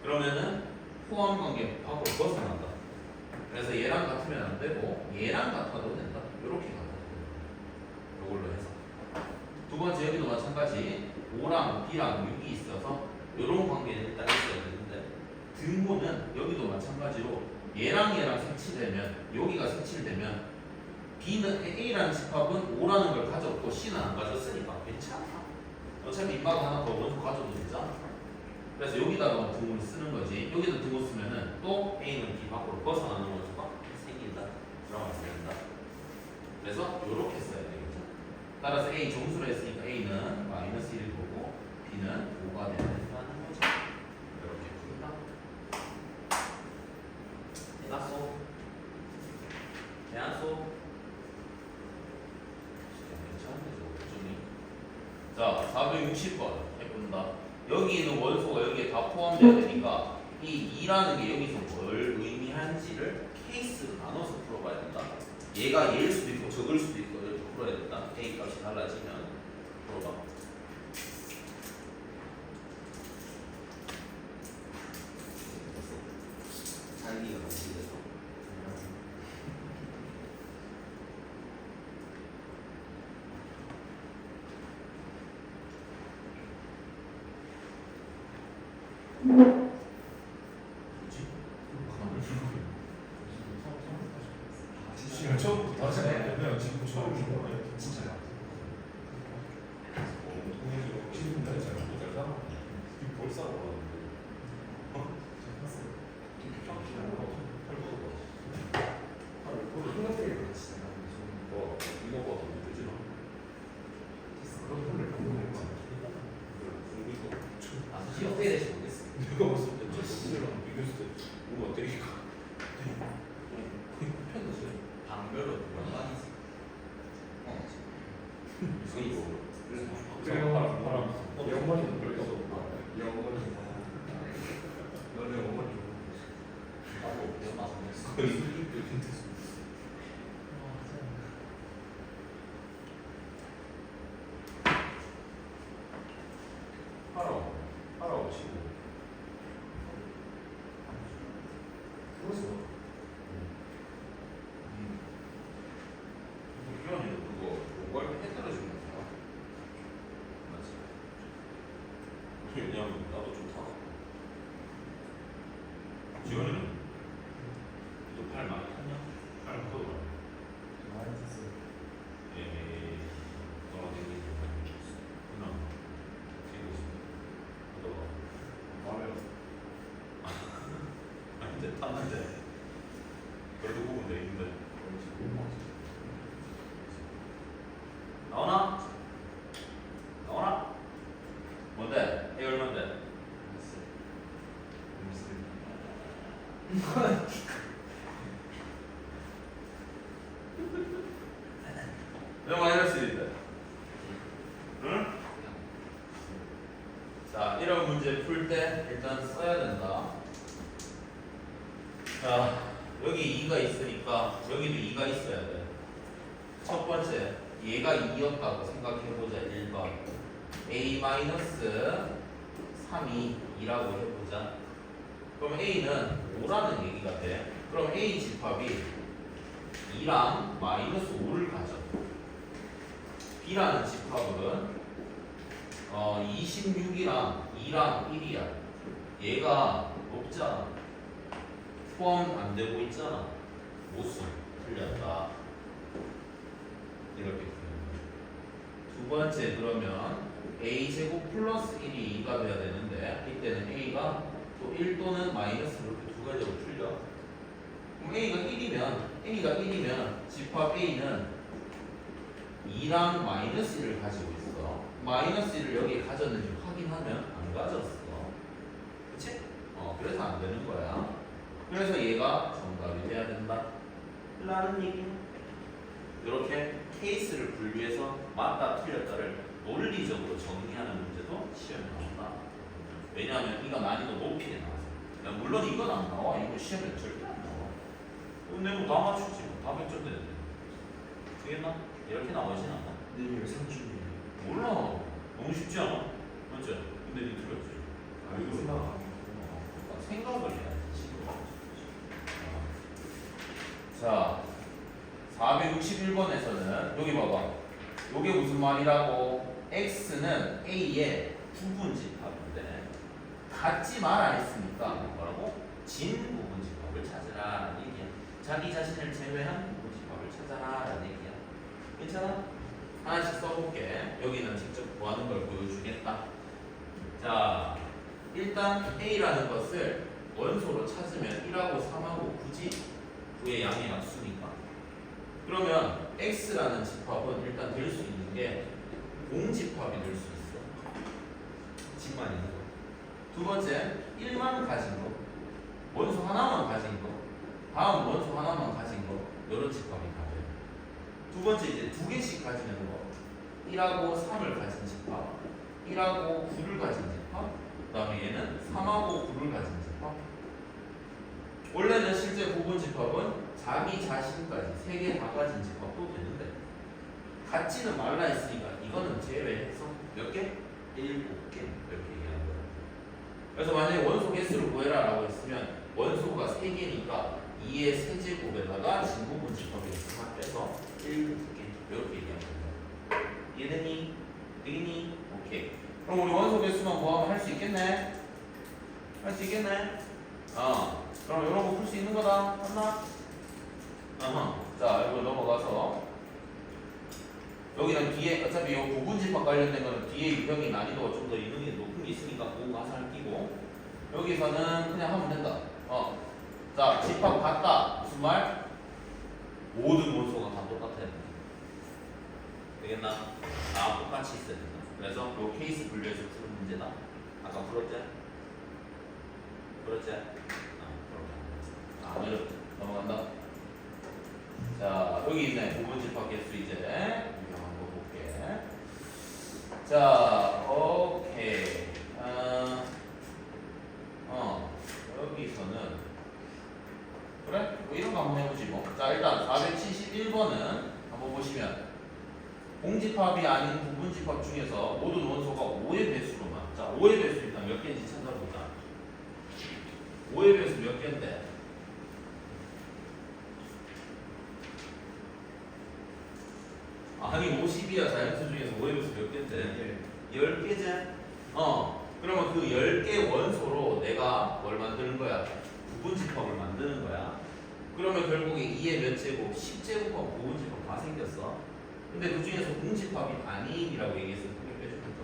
그러면은 포함 관계 밖으로 벗어난다. 그래서 얘랑 같으면 안 되고 얘랑 같아도 된다. 요렇게 같아도 된다. 요걸로 해서. 두 번째 여기도 마찬가지 5랑 B랑 6이 있어서 요런 관계는 일단 있어야 되는데, 등호는 여기도 마찬가지로 얘랑 색칠되면 여기가 색칠되면 B는 A라는 집합은 5라는 걸 가졌고 C는 안 가졌으니까 괜찮아. 어차피 인마가 하나 더 원소 가져도 되잖아. 그래서 여기다가 등호를 쓰는 거지. 여기다 등호 쓰면은 또 A는 B 밖으로 벗어나는 원소가 생긴다. 들어가서 된다. 그래서 요렇게 써야 되겠죠. 따라서 A 정수로 했으니까 A는 마이너스 1일 거고 B는 5가 된다는 거죠. 이렇게 푼다. 해놨어? 해놨어? 자, 460번 해본다. 여기 있는 원소가 여기에 다 포함되어야 되니까 이 2라는 게 여기서 뭘 의미하는지를 케이스로 나눠서 풀어봐야 된다. 얘가 얘일 수도 있고 적을 수도 있고 이렇게 풀어야 된다. A 값이 달라지면 풀어봐. 살기가 같이 돼서 지금 처음부터 다시 해야 지금 처음 준 거예요. 진짜요. 동해지로 지금 잘 살아. 벌써 이거 그래요 바람 영원히 별거 영원히 너네 어머니 하고 엄마 보냈어. 하라고 치고 그래서 기현이도 그거 공부할 때 해 떨어지는 거야. 맞지? 왜냐면 나도 좀 타고 지현이는 또 팔 많이 탔냐? 팔 커도 많이 썼어요. 예, 돌아다니고 그냥 뛰고 있어. 너가 마음에 근데 탔는데 그래도 구분 돼 있는데 나오나? 나오나? 뭔데? A 얼마인데? 왜 마이너스 1인데? 응? 자, 이런 문제 풀 때 일단 써야 된다. 자, 여기 2가 있으니까 여기도 2가 있어야 돼. 첫 번째, 얘가 2였다고 생각해보자. 1번 A-3이 2라고 해보자. 그럼 A는 5라는 얘기가 돼. 그럼 A 집합이 2랑 마이너스 5를 가져. B라는 집합은 26이랑 2랑 1이야. 얘가 높잖아. 포함 안 되고 있잖아. 모순 틀렸다. 이렇게 두 번째, 그러면 a제곱 플러스 1이 2가 돼야 되는데 이때는 a가 또 1 또는 마이너스 이렇게 두 가지로 풀려. 그럼 a가 1이면 집합 a는 2랑 마이너스 1을 가지고 있어. 마이너스 1을 여기에 가졌는지 확인하면 안 가졌어. 그치? 그래서 안 되는 거야. 그래서 얘가 정답이 돼야 된다 라는 얘기는 이렇게 케이스를 분류해서 맞다 틀렸다를 논리적으로 정리하는 문제도 시험에 나온다. 왜냐하면 이거 난이도 높이에 나와서. 물론 이건 안 나와. 이거 시험에 절대 안 나와. 근데 뭐 다 맞추지. 다 100점 되는데. 되겠나? 이렇게 나오진 않아. 내일 상준이 몰라. 너무 쉽지 않아? 맞지? 근데 니 틀렸지. 이거 생각 안 해요. 생각을 해야지. 자, 461번에서는 여기 봐봐. 요게 무슨 말이라고? x는 a의 부분집합인데 같지 말아 했으니까 뭐라고? 진 부분집합을 찾으라라는 얘기야. 자기 자신을 제외한 부분집합을 찾아라라는 얘기야. 괜찮아? 하나씩 써볼게. 여기는 직접 구하는 걸 보여주겠다. 자, 일단 a라는 것을 원소로 찾으면 1하고 3하고 굳이 구의 양의 약수니까. 그러면 x라는 집합은 일단 될 수 있는 게 공집합이 될 수 있어. 집만 있는 거. 두 번째, 1만 가진 거, 원소 하나만 가진 거, 다음 원소 하나만 가진 거, 이런 집합이 다 돼. 두 번째, 이제 두 개씩 가지는 거, 1하고 3을 가진 집합, 1하고 9를 가진 집합, 그 다음에 얘는 3하고 9를 가진 집합. 원래는 실제 부분집합은 자기 자신까지 3개 다 가진 집합도 되는데 같지는 말라 했으니까 이거는 제외해서 몇 개? 7개 이렇게 얘기하는 거야. 그래서 만약에 원소 개수를 구해라 라고 했으면 원소가 3개니까 2의 세제곱에다가 진부분집합의 수만 빼서 7개 이렇게 얘기하는 거야. 이해되니? 되겠니? 오케이. 그럼 우리 원소 개수만 구하면 할 수 있겠네? 할 수 있겠네? 그럼 이런 거 풀 수 있는 거다. 맞나? 자, 이거 넘어가서 여기는 뒤에 어차피 이 부분집합 관련된 거는 뒤에 유형이 난이도가 좀 더 이능이 높은 게 있으니까 그거 가사를 끼고 여기서는 그냥 하면 된다. 자, 집합 같다. 무슨 말? 모든 원소가 다 똑같아야 된다. 되겠나? 똑같이 있어야 된다. 그래서 요 케이스 분류해서 푸는 문제다. 아까 풀었지? 그렇지? 이렇게 넘어간다. 자, 여기 있네. 부분집합 개수 이제 유형 한번 볼게. 자, 오케이. 여기서는 그래? 뭐 이런 거 한번 해보지 뭐. 자, 일단 471번은 한번 보시면 공집합이 아닌 부분집합 중에서 모든 원소가 5의 배수로만. 자, 5의 배수 일단 몇 개인지 찾아보자. 5의 배수 몇 개인데? 아니 50이야 자연수 중에서 5의 배수 몇 개인데? 10개지? 그러면 그 10개 원소로 내가 뭘 만드는 거야? 부분집합을 만드는 거야. 그러면 결국에 2의 몇 제곱? 10제곱하고 부분집합 다 생겼어. 근데 그 중에서 공집합이 아닌이라고 얘기했을 때 그게 빼주겠다.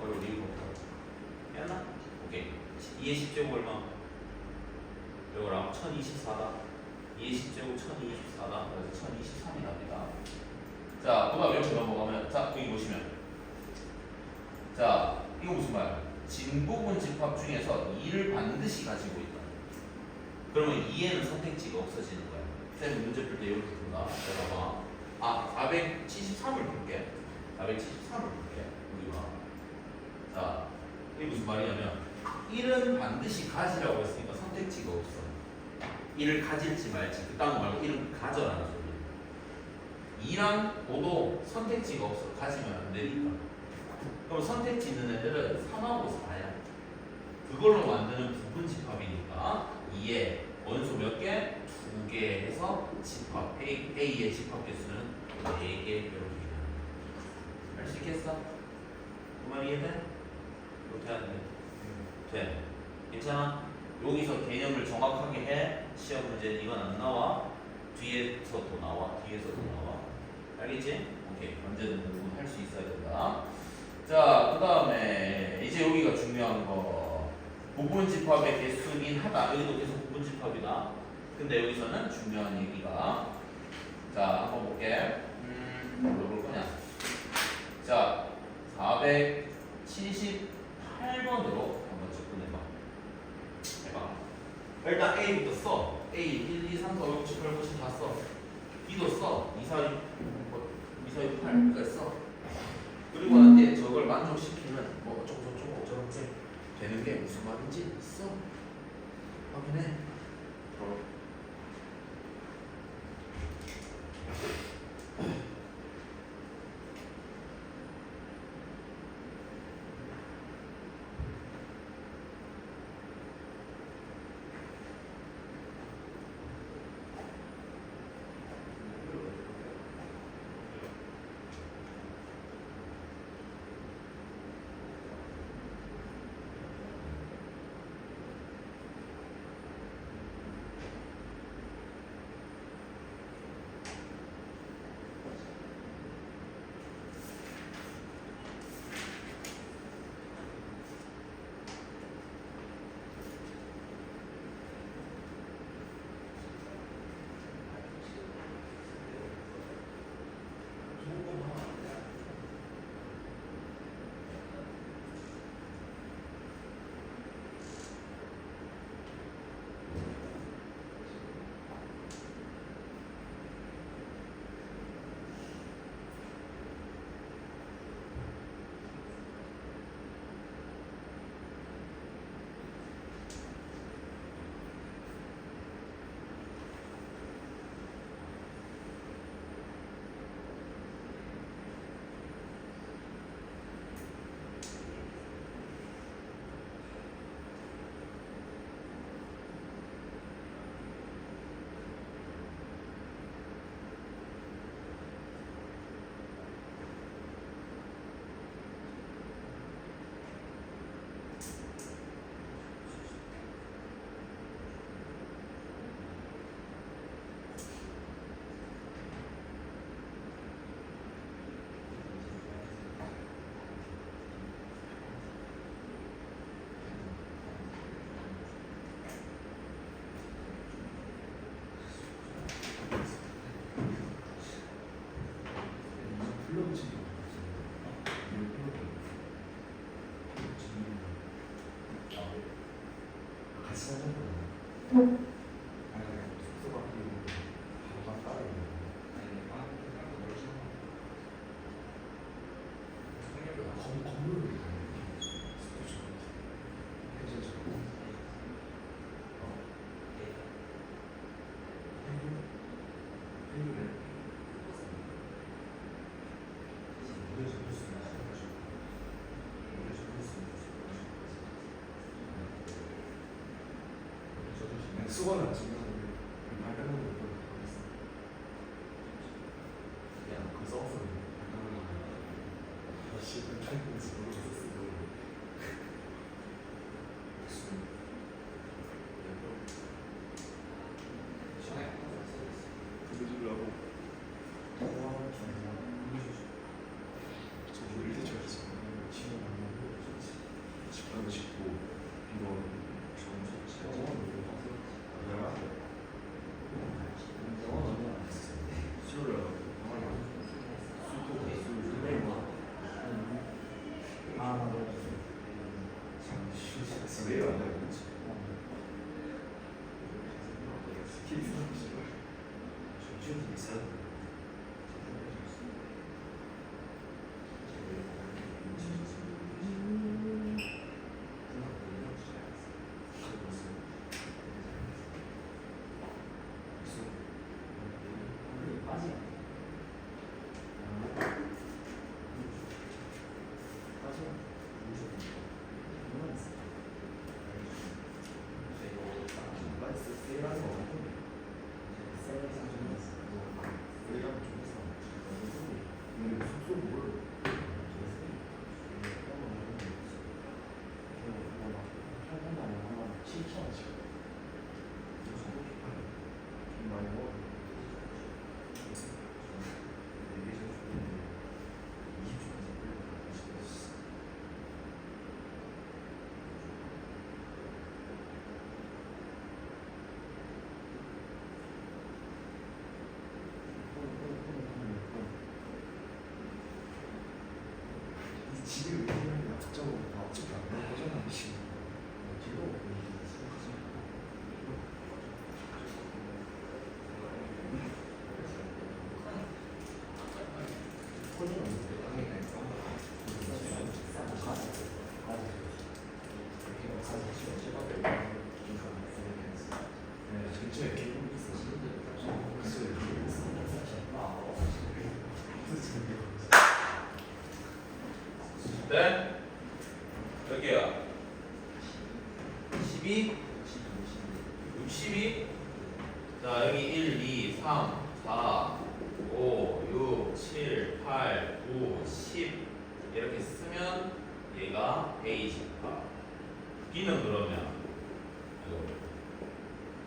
여기 이거 해나? 오케이. 2의 10제곱 얼마? 이거랑 1024다. 2의 10제곱 1024다. 그래서 1023이 납니다. 자, 그 다음 옆에 넘어가면, 자, 여기 보시면. 자, 이거 무슨 말? 진부분 집합 중에서 2를 반드시 가지고 있다. 그러면 2에는 선택지가 없어지는 거야. 쌤 문제 풀 때 이렇게 푼다. 내가 봐. 473을 풀게. 473을 풀게. 우리 봐. 자, 이게 무슨 말이냐면 1은 반드시 가지라고 했으니까 선택지가 없어. 1을 가질지 말지. 그 다음 말고 1은 가져라는 소리. 2랑 5도 선택지가 없어. 가지면 안 되니까. 그럼 선택지 있는 애들은 3하고 4야. 그걸로 만드는 부분집합이니까 2에 원소 몇 개? 2개 해서 집합 A의 집합 개수는 4개 이렇게 할 수 있겠어? 그 말 이해돼? 이렇게 해야 돼? 돼. 괜찮아? 여기서 개념을 정확하게 해. 시험 문제 이건 안 나와. 뒤에서도 나와. 뒤에서도 나와. 알겠지? 오케이. 언제든 공부할 수 있어야 된다. 자, 그 다음에 이제 여기가 중요한 거. 부분집합의 개수긴 하다. 여기도 계속 부분집합이다. 근데 여기서는 중요한 얘기가, 자, 한번 볼게. 뭘로 볼 거냐? 자, 478번으로 한번 접근해봐. 해봐. 일단 A부터 써. A 1, 2, 3, 4, 5, 6, 7, 8, 9, 10 다 써. B도 써. 2, 4, 6, 2, 4, 6, 8까지 써. 그리고 난 뒤에 저걸 만족시키면 뭐 어쩌고 저렇게 되는 게 무슨 말인지 써. 확인해. 수건을 안 쓰면 발가락을 못 하겠어. 그냥 그 써서 아씨, 탈퇴해서 모르겠어. 시간에 보여주려고 저거 일대 쳐야지. 집가고 싶고 이거 왜 안 되는 거지? 집에 왜 그러냐? 갑자기 나 어차피 안 될 거잖아, 지금. 근처에 개구리 있어. 네? 여기야 12 62 자 여기 1 2 3 4 5 6 7 8 9 10 이렇게 쓰면 얘가 A 집합 B는 그러면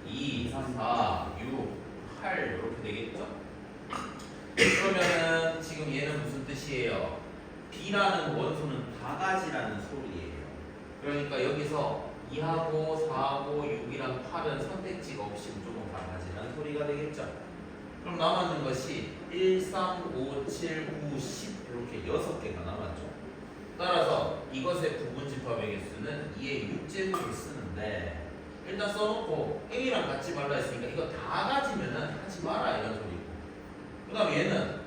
2 4 6 8 이렇게 되겠죠? 그러면은 지금 얘는 무슨 뜻이에요? B라는 원소는 다가지라는 소리예요. 그러니까 여기서 2하고 4하고 6이랑 8은 선택지가 없이 무조건 다가지라는 소리가 되겠죠. 그럼 남았는 것이 1, 3, 5, 7, 9, 10 이렇게 6개가 남았죠. 따라서 이것의 부분집합의 개수는 2의 6제곱을 쓰는데 일단 써놓고 A랑 같이 말라 했으니까 이거 다 가지면은 하지 마라 이런 소리고 그 다음에 얘는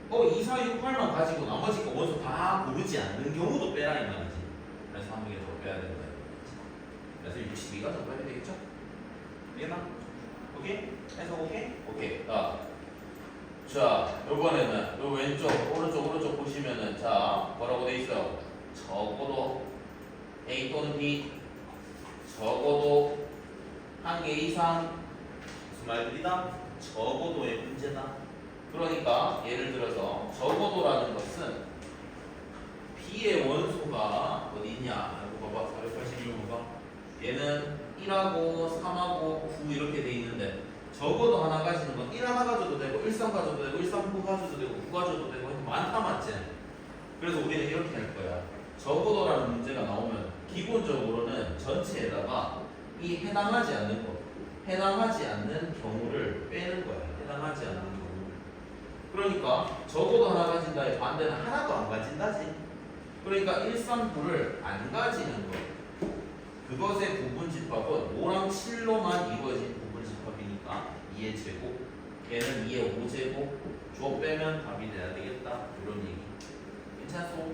2, 4, 6, 8만 가지고 나머지 거 원소 다 고르지 않는 경우도 빼라 이 말이지. 그래서 한 개 더 빼야 된다. 그래서 62가 더 빼야 되겠죠? 이해나? 오케이? 해서 오케이? 오케이. 자, 요번에는 요 왼쪽, 오른쪽 보시면은 자 뭐라고 돼 있어요? 적어도 A 또는 B 적어도 한 개 이상 무슨 말들이다? 적어도의 문제다. 그러니까 예를 들어서 적어도라는 것은 B의 원소가 어디 있냐? 알고 봐봐. 486호가 얘는 1하고 3하고 9 이렇게 돼 있는데 적어도 하나 가지는 건 1 하나 가져도 되고 1, 3 가져도 되고 1, 3, 9 가져도 되고 9 가져도 되고 많다 맞지? 그래서 우리는 이렇게 할 거야. 적어도라는 문제가 나오면 기본적으로는 전체에다가 이 해당하지 않는 거 해당하지 않는 경우를 빼는 거야. 해당하지 않는 경우. 그러니까 적어도 하나 가진다의 반대는 하나도 안 가진다지. 그러니까 1, 3, 9를 안 가지는 거. 그것의 부분집합은 5랑 7로만 이루어진 부분집합이니까 2의 제곱, 얘는 2의 5제곱, 주어 빼면 답이 돼야 되겠다. 이런 얘기. 괜찮소?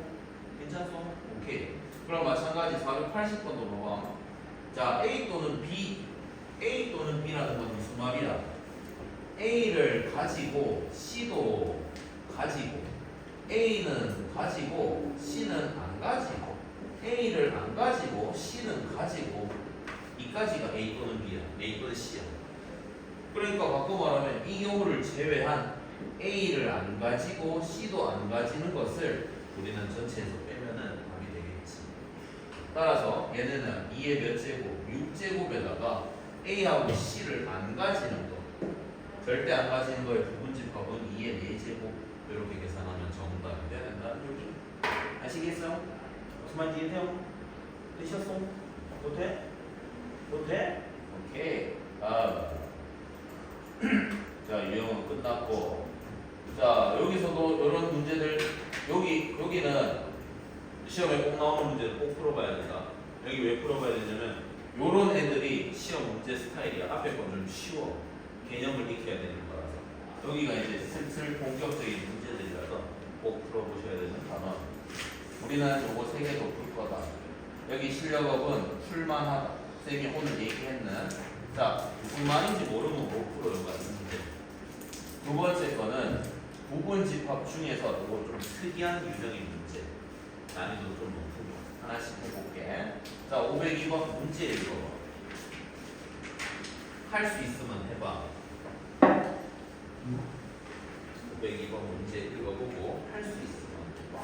괜찮소? 오케이. 그럼 마찬가지 480번도 봐봐. 자, A 또는 B, A 또는 B라는 건 무슨 말이야? A를 가지고 C도 가지고 A는 가지고 C는 안 가지고 A를 안 가지고 C는 가지고 이 B까지가 A 또는 B야. A 또는 C야. 그러니까 바꿔 말하면 이 경우를 제외한 A를 안 가지고 C도 안 가지는 것을 우리는 전체에서 빼면은 답이 되겠지. 따라서 얘네는 2의 몇 제곱? 6제곱에다가 A하고 C를 안 가지는 거. 절대 안 가지는 거의 부분집합은 2의 4제곱. 이렇게 계산하면 정답이 돼야 된다는 얘기. 아시겠어요? 무슨 말인지 이해돼요? 되셨어? 못해? 못해? 오케이. 자, 유형은 끝났고. 자, 여기서도 이런 문제들, 여기는 시험에 꼭 나오는 문제를 꼭 풀어봐야 된다. 여기 왜 풀어봐야 되냐면, 요런 애들이 시험 문제 스타일이야. 앞에 건 좀 쉬워. 개념을 익혀야 되는 거라서. 여기가 이제 슬슬 본격적인 문제들이라서 꼭 풀어보셔야 되는 단어. 우리는 요거 3개도 풀 거다. 여기 실력업은 풀만하다. 쌤이 오늘 얘기했는. 자, 무슨 말인지 모르면 못 풀어요. 같은 문제. 두 번째 거는 부분집합 중에서 이거 좀 특이한 유형의 문제. 난이도 좀 높은 거. 하나씩 해볼게. 자, 502번 문제 읽어봐. 할 수 있으면 해봐. 502번 문제 읽어보고 할 수 있으면 해봐.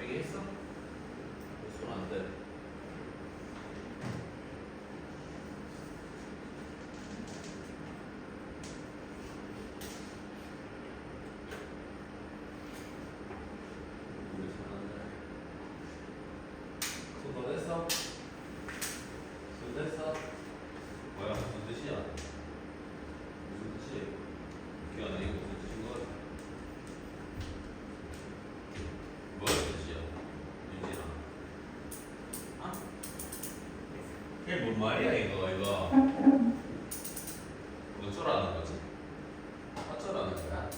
얘기했어? 손 안 돼. 우리 손 안 돼. 손 됐어? 손 됐어? 뭐야? 무슨 뜻이야? 무슨 뜻이야? 기억나? 이거 무슨 뜻인 거 같아? 뭐야 뜻이야? 윤진아. 아? 이게 뭔 말이야 이거? 어쩌라는 거지? 어쩌라는 거야?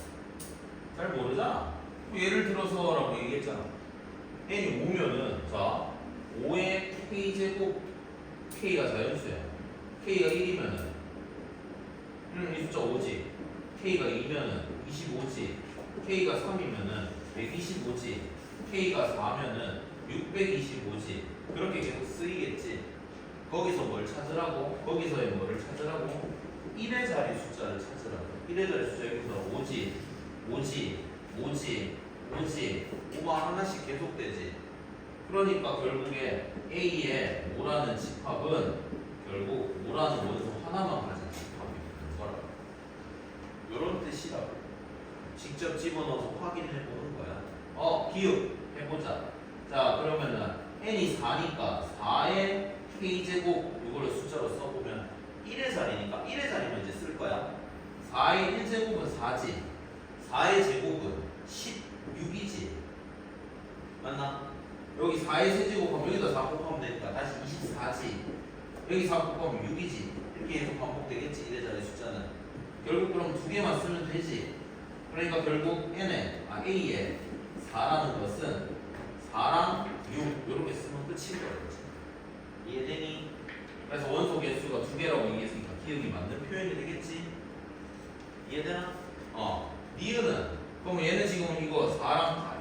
잘 모르잖아. 뭐 예를 들어서라고 얘기했잖아. n이 5면은 자 5의 k제곱 k가 자연수야. k가 1이면은 이 숫자 5지. k가 2면은 25지. k가 3이면은 125지. k가 4면은 625지. 그렇게 계속 쓰이겠지. 거기서 뭘 찾으라고? 거기서의 뭐를 찾으라고? 1의 자리 숫자를 찾으라고. 1의 자리 숫자 여기서 5지, 5지, 5지, 5지, 5가 하나씩 계속되지. 그러니까 결국에 A의 5라는 집합은 결국 5라는 원소 하나만 가진 집합이 되는 거라고. 요런 뜻이라고. 직접 집어넣어서 확인해 보는 거야. 기억 해보자. 자, 그러면은 n이 4니까 4의 k제곱 이거를 숫자로 써보면 1의 자리니까 1의 자리면 이제 쓸 거야. 4의 1제곱은 4지. 4의 제곱은 16이지. 맞나? 여기 4의 세제곱하면 여기다 4 곱하면 되니까 다시 24지. 여기 4 곱하면 6이지. 이렇게 계속 반복되겠지. 1의 자리 숫자는. 결국 그럼 두 개만 쓰면 되지. 그러니까 결국 A에 4라는 것은 4랑 6 이렇게 쓰면 끝인 거겠지. 이해되니? 그래서 원소 개수가 2개라고 얘기했으니까 기억이 맞는 표현이 되겠지? 이해되나? 니은은 그럼 얘는 지금 이거 4랑 8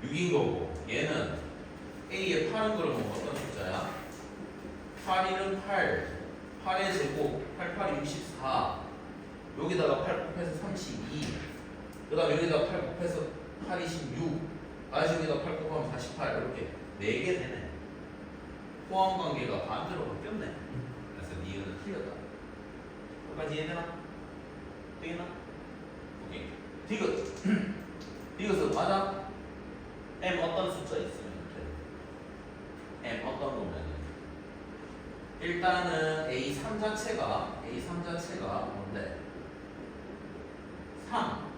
6인 거고 얘는 A에 8은 그러면 어떤 숫자야? 8, 1은 8 8의 제곱 8, 8이 64 여기다가 8 곱해서 32 그 다음 여기다가 8 곱해서 8이 16 다시 여기다 8 곱하면 48 이렇게 4개 되네. 포함 관계가 반대로 바뀌었네. 그래서 니은은 틀렸다. 여기까지 이해되나? 되겠나? 오케이. 디귿. 디귿은 맞아? M 어떤 숫자 있으면 돼? M 어떤 거면 일단은 A3 자체가 뭔데? 3,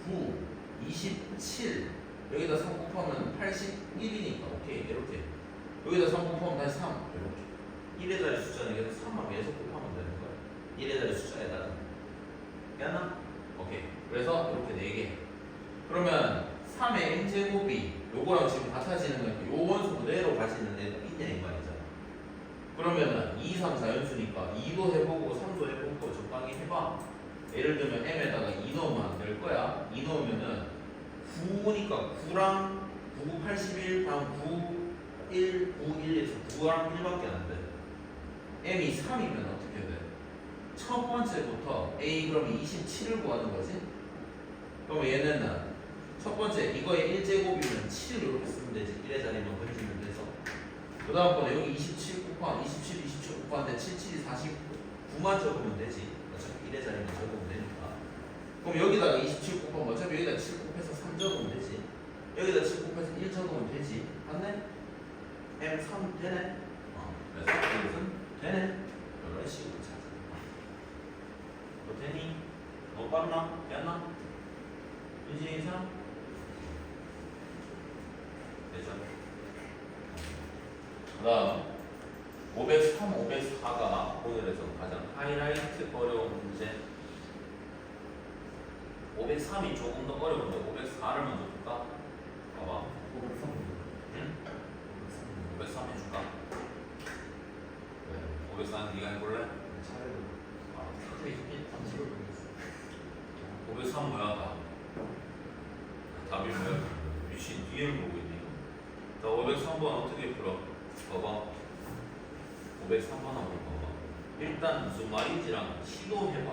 9, 27 여기다 3 곱하면 81이니까 오케이 이렇게 여기다 3 곱하면 다시 3 이렇게 1의 자리 숫자는 계속 3하고 계속 곱하면 되는 거야. 1의 자리 숫자에다가 됐나? 오케이 그래서 이렇게 4개 그러면 3의 n제곱이 요거랑 지금 같아지는 거니까 요 원소 그대로 가지는 애가 있냐 이 말이잖아. 그러면은 2, 3, 4연수니까 2도 해보고 3도 해보고 적당히 해봐. 예를 들면 m에다가 2 넣으면 안 될 거야. 2 넣으면은 9니까 9랑 9, 9, 81 다음 9, 1, 9, 1에서 9랑 1밖에 안 돼. m이 3이면 어떻게 돼? 첫 번째부터 a 그러면 27을 구하는 거지? 그러면 얘는 첫 번째 이거의 1제곱이면 7을 이렇게 쓰면 되지. 1의 자리만 건지면 돼서 그 다음번에 여기 27 곱한 27, 27 곱한데 77이 49만 적으면 되지. 어차피 1의 자리만 적으면 되니까. 그럼 여기다가 27 곱하면 어차피 여기다 7 곱해서 3 적으면 되지. 여기다 7 곱해서 1 적으면 되지. 맞네? M 3 되네? 그래서 이것은 되네? 이런 식으로 찾아. 뭐 되니? 너무 빠르나? 됐나? 윤진이 사람? 되죠? 그 다음 503, 504가 오늘에서 가장 하이라이트 어려운 문제 503이 조금 더 어려운데 504를 먼저 볼까? 봐봐 503. 응? 503 해줄까? 왜? 504는 네가 해볼래? 아, 503 뭐야? 답이 뭐야? 미친 뒤에 보고 있네. 자, 503번 어떻게 풀어? 봐봐. 503번 한번 봐봐. 일단 무슨 말인지랑 시도해봐.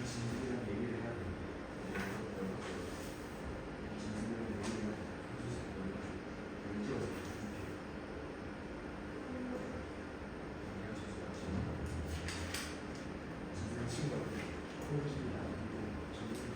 진수랑 얘기를 해야 돼. 진수랑 얘기를 해주세요. 진수랑 친구가 코치가 아니고 진수랑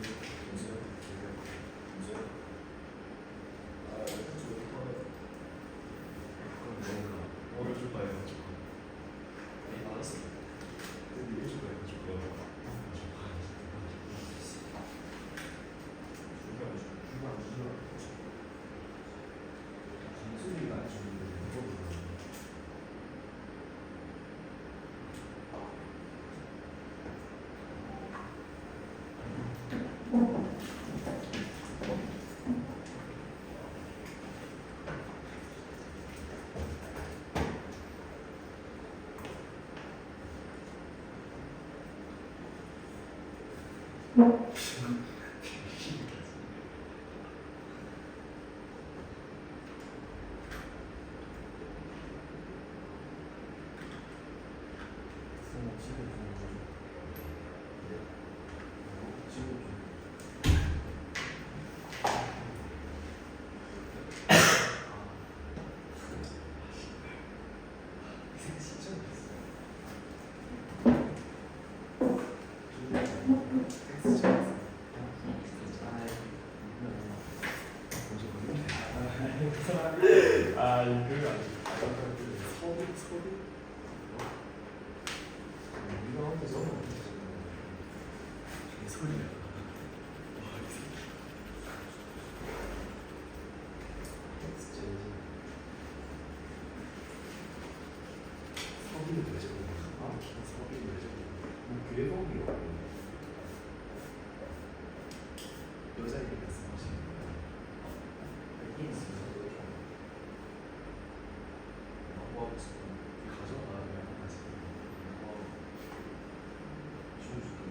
아 이거 아니. 서류? 이거 한테 써놓은 게 소리야. 서비를 왜 적는 거야? 서비를 왜 적는 거야? 뭐 괴롭이 없고 여자애들이 말씀하시는 거야. 여기 있으면 이렇게 가져가 그냥 아직 주줄게.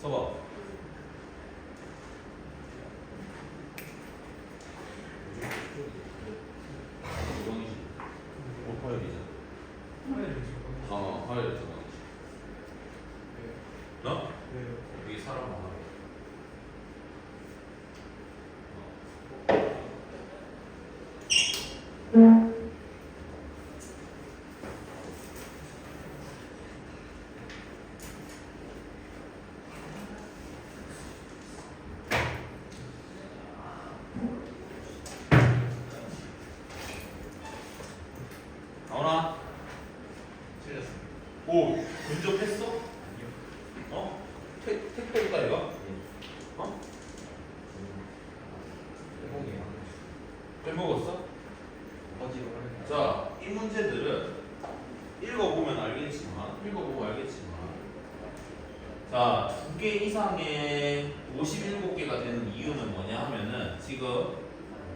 서봐. 조광이지. 화요일이잖아. 화요일 조광이지. 너? 여기 사람 많아. 나오나? 틀렸습니다. 오, 근접했어? 어? 택배일까 이거? 어? 빼먹었어? 자, 이 문제들은 읽어보면 알겠지만, 자, 2개 이상의 57개가 되는 이유는 뭐냐 하면은 지금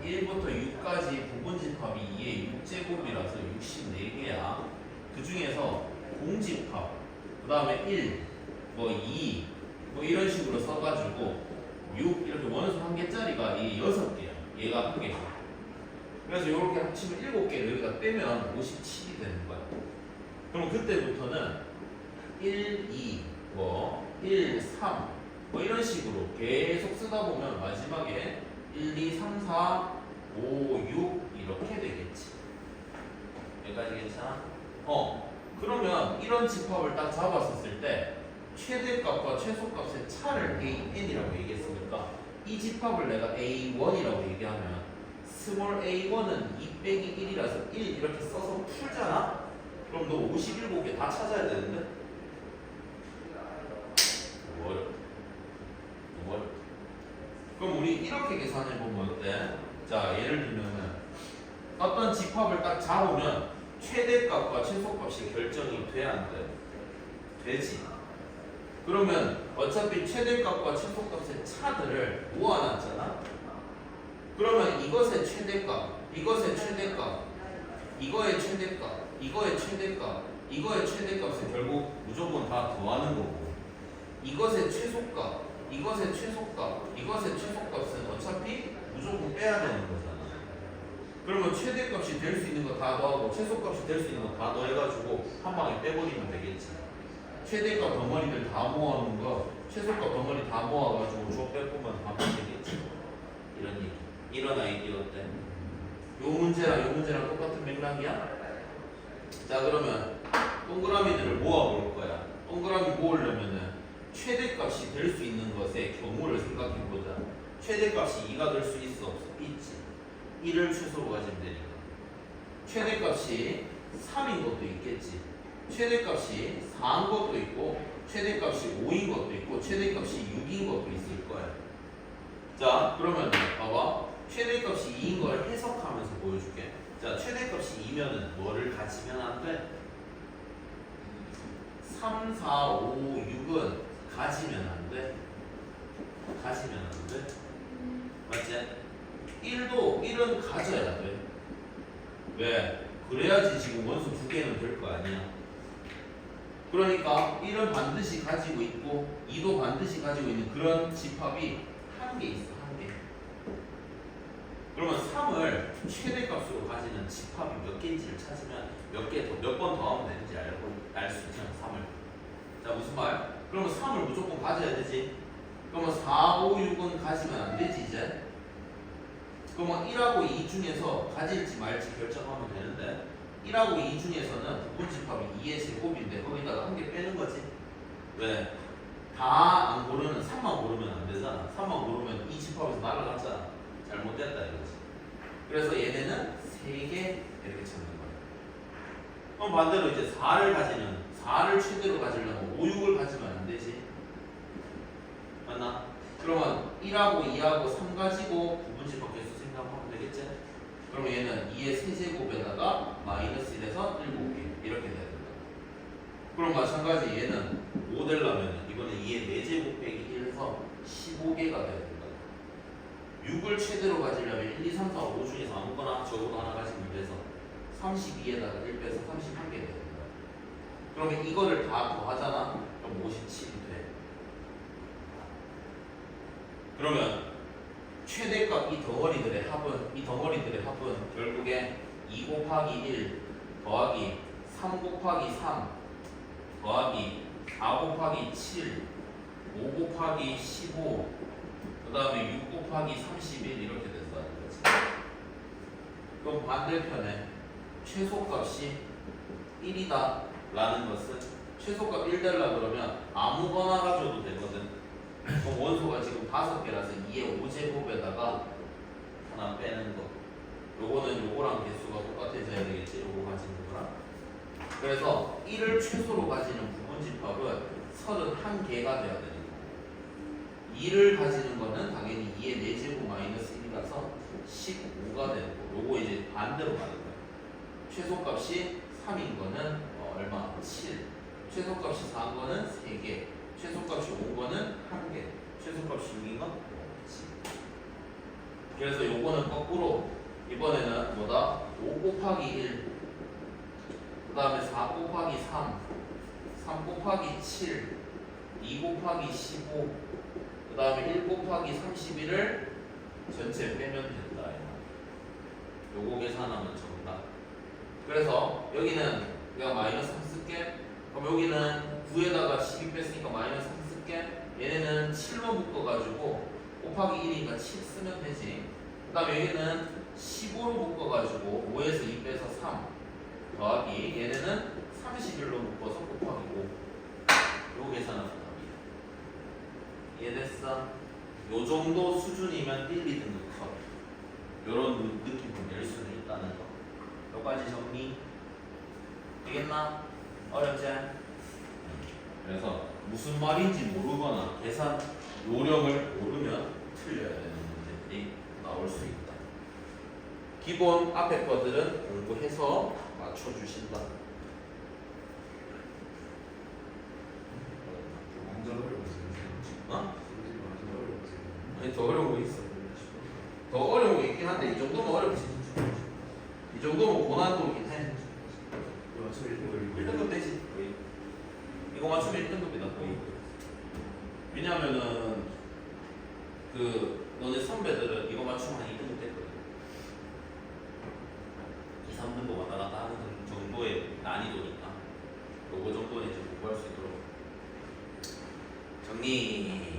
1부터 6까지 부분집합이 2의 6제곱이라서 64개야. 그 중에서 공집합, 그 다음에 1, 뭐 2, 뭐 이런 식으로 써가지고 6 이렇게 원수 한 개짜리가 이 6개야. 얘가 한 개야. 그래서 이렇게 합치면 7개를 여기다 빼면 57이 되는 거야. 그럼 그때부터는 1, 2, 뭐 1, 3, 뭐 이런 식으로 계속 쓰다 보면 마지막에 1, 2, 3, 4, 5, 6 이렇게 되겠지. 여기까지 괜찮아? 그러면 이런 집합을 딱 잡았었을 때 최대값과 최소값의 차를 AN이라고 얘기했으니까 이 집합을 내가 A1이라고 얘기하면 스몰 a1은 2 빼기 1이라서 1 이렇게 써서 풀잖아? 그럼 너 57개 다 찾아야 되는데? 너무 어렵다. 너무 어렵다. 그럼 우리 이렇게 계산해보면 어때? 자, 예를 들면은 어떤 집합을 딱 잡으면 최대값과 최소값이 결정이 돼, 안 돼? 되지. 그러면 어차피 최대값과 최소값의 차들을 모아놨잖아? 그러면 이것의 최대값, 이것의 최대값, 이거의 최대값, 이거의 최대값, 이거의 최대값은 결국 무조건 다 더하는 거고, 이것의 최소값, 이것의 최소값, 이것의 최소값은 어차피 무조건 빼야 되는 거잖아. 그러면 최대값이 될 수 있는 거 다 더하고 최소값이 될 수 있는 거 다 더해가지고 한 방에 빼버리면 되겠지. 최대값 덩어리들 다 모아놓은 거, 최소값 덩어리 다 모아가지고 줘 빼보면 하면 되겠지. 이런 얘기. 이런 아이디어 어때? 요 문제랑 요 문제랑 똑같은 맥락이야? 자, 그러면 동그라미들을 모아볼 거야. 동그라미 모으려면은 최대값이 될 수 있는 것의 경우를 생각해보자. 최대값이 2가 될 수 있어? 없어? 있지. 1을 최소로 가지면 되니까. 최대값이 3인 것도 있겠지. 최대값이 4인 것도 있고, 최대값이 5인 것도 있고, 최대값이 6인 것도 있을 거야. 자, 그러면 봐봐. 최대값이 2인 걸 해석하면서 보여줄게. 자, 최대값이 2면은 뭐를 가지면 안 돼? 3, 4, 5, 6은 가지면 안 돼. 가지면 안 돼. 맞지? 1은 가져야 돼. 왜? 그래야지 지금 원소 2개는 될 거 아니야. 그러니까 1은 반드시 가지고 있고 2도 반드시 가지고 있는 그런 집합이 한 개 있어. 한 개. 그러면 3을 최대값으로 가지는 집합이 몇 개인지를 찾으면 몇 번 더 하면 되는지 알 수 있잖아. 3을. 자, 무슨 말? 그러면 3을 무조건 가져야 되지. 그러면 4, 5, 6은 가지면 안 되지 이제. 그러면 1하고 2 중에서 가질지 말지 결정하면 되는데 1하고 2 중에서는 부분집합이 2의 제곱인데 거기다가 한 개 빼는 거지. 왜? 다 안 고르는 3만 고르면 안 되잖아. 3만 고르면 이 집합에서 날아갔잖아. 잘못됐다 이거지. 그래서 얘네는 3개 이렇게 찾는 거야. 그럼 반대로 이제 4를 가지는 4를 최대로 가지려면 5, 6을 가지면 안 되지. 맞나? 그러면 1하고 2하고 3 가지고 부분집합 개수 생각하면 되겠지? 그러면 얘는 2의 세제곱에다가 마이너스 1에서 7개 이렇게 돼야 된다. 그럼 마찬가지 얘는 5 되려면 이거는 2의 4제곱 빼기 1에서 15개가 돼야 된다. 6을 최대로 가지려면 1, 2, 3, 4, 5 중에서 아무거나 적어도 하나 가지면 돼서 32에다가 1 빼서 31개 돼야 된다. 그러면 이거를 다 더하잖아. 그럼 57이 돼. 그러면 최대값 이 덩어리들의 합은 결국에 2 곱하기 1 더하기 3 곱하기 3 더하기 4 곱하기 7 5 곱하기 15 그 다음에 6 곱하기 31 이렇게 된다는 거지. 그럼 반대편에 최소값이 1이다 라는 것은 최소값 1 되려 그러면 아무거나 가져도 되거든. 그럼 원소가 지금 5개라서 2의 5제곱에다가 하나 빼는 거. 요거는 요거랑 개수가 똑같아져야 되겠지. 요거 가지는 거랑. 그래서 1을 최소로 가지는 부분집합은 31개가 돼야 되는 거고 2를 가지는 거는 당연히 2의 4제곱 마이너스 1이라서 15가 되는 거. 요거 이제 반대로 가는 거야. 최소값이 3인 거는 얼마? 7. 최소값이 4인 거는 3개. 최소값이 5거는 1개, 최소값이 6인 건 없지. 그래서 요거는 거꾸로 이번에는 뭐다? 5 곱하기 1, 그 다음에 4 곱하기 3, 3 곱하기 7, 2 곱하기 15, 그 다음에 1 곱하기 31을 전체 빼면 된다. 요거 계산하면 정답. 그래서 여기는 내가 마이너스 3 쓸게. 그럼 여기는 9에다가 12 뺐으니까 마이너스 3 쓸게. 얘네는 7로 묶어가지고 곱하기 1이니까 7 쓰면 되지. 그 다음에 여기는 15로 묶어가지고 5에서 2 빼서 3 더하기 얘네는 31로 묶어서 곱하기 5. 요거 계산하면 맞아? 요 정도 수준이면 1, 2등급 컷. 요런 느낌을 낼 수는 있다는 거. 여기까지 정리. 되겠나? 어렵지? 그래서 무슨 말인지 모르거나 계산 요령을 모르면 틀려야 되는 문제들이 나올 수 있다. 기본 앞에 것들은 공부해서 맞춰주신다. 완전 어려웠어요. 어? 완전 어려웠어요. 아니 더 어려운 거 있어. 더 어려운 거 있긴 한데 이 정도면 어렵지. 이 정도면 고난도긴 해. 이거 맞추면 1등급이고 1등급 되지 거의. 이거 맞추면 1등급이다 거의. 왜냐면은 그 너네 선배들은 이거 맞추면 한 2등급 됐거든. 2, 3등급 왔다 갔다 하는 정도의 난이도니까 요거 정도는 이제 공부할 수 있도록 정리.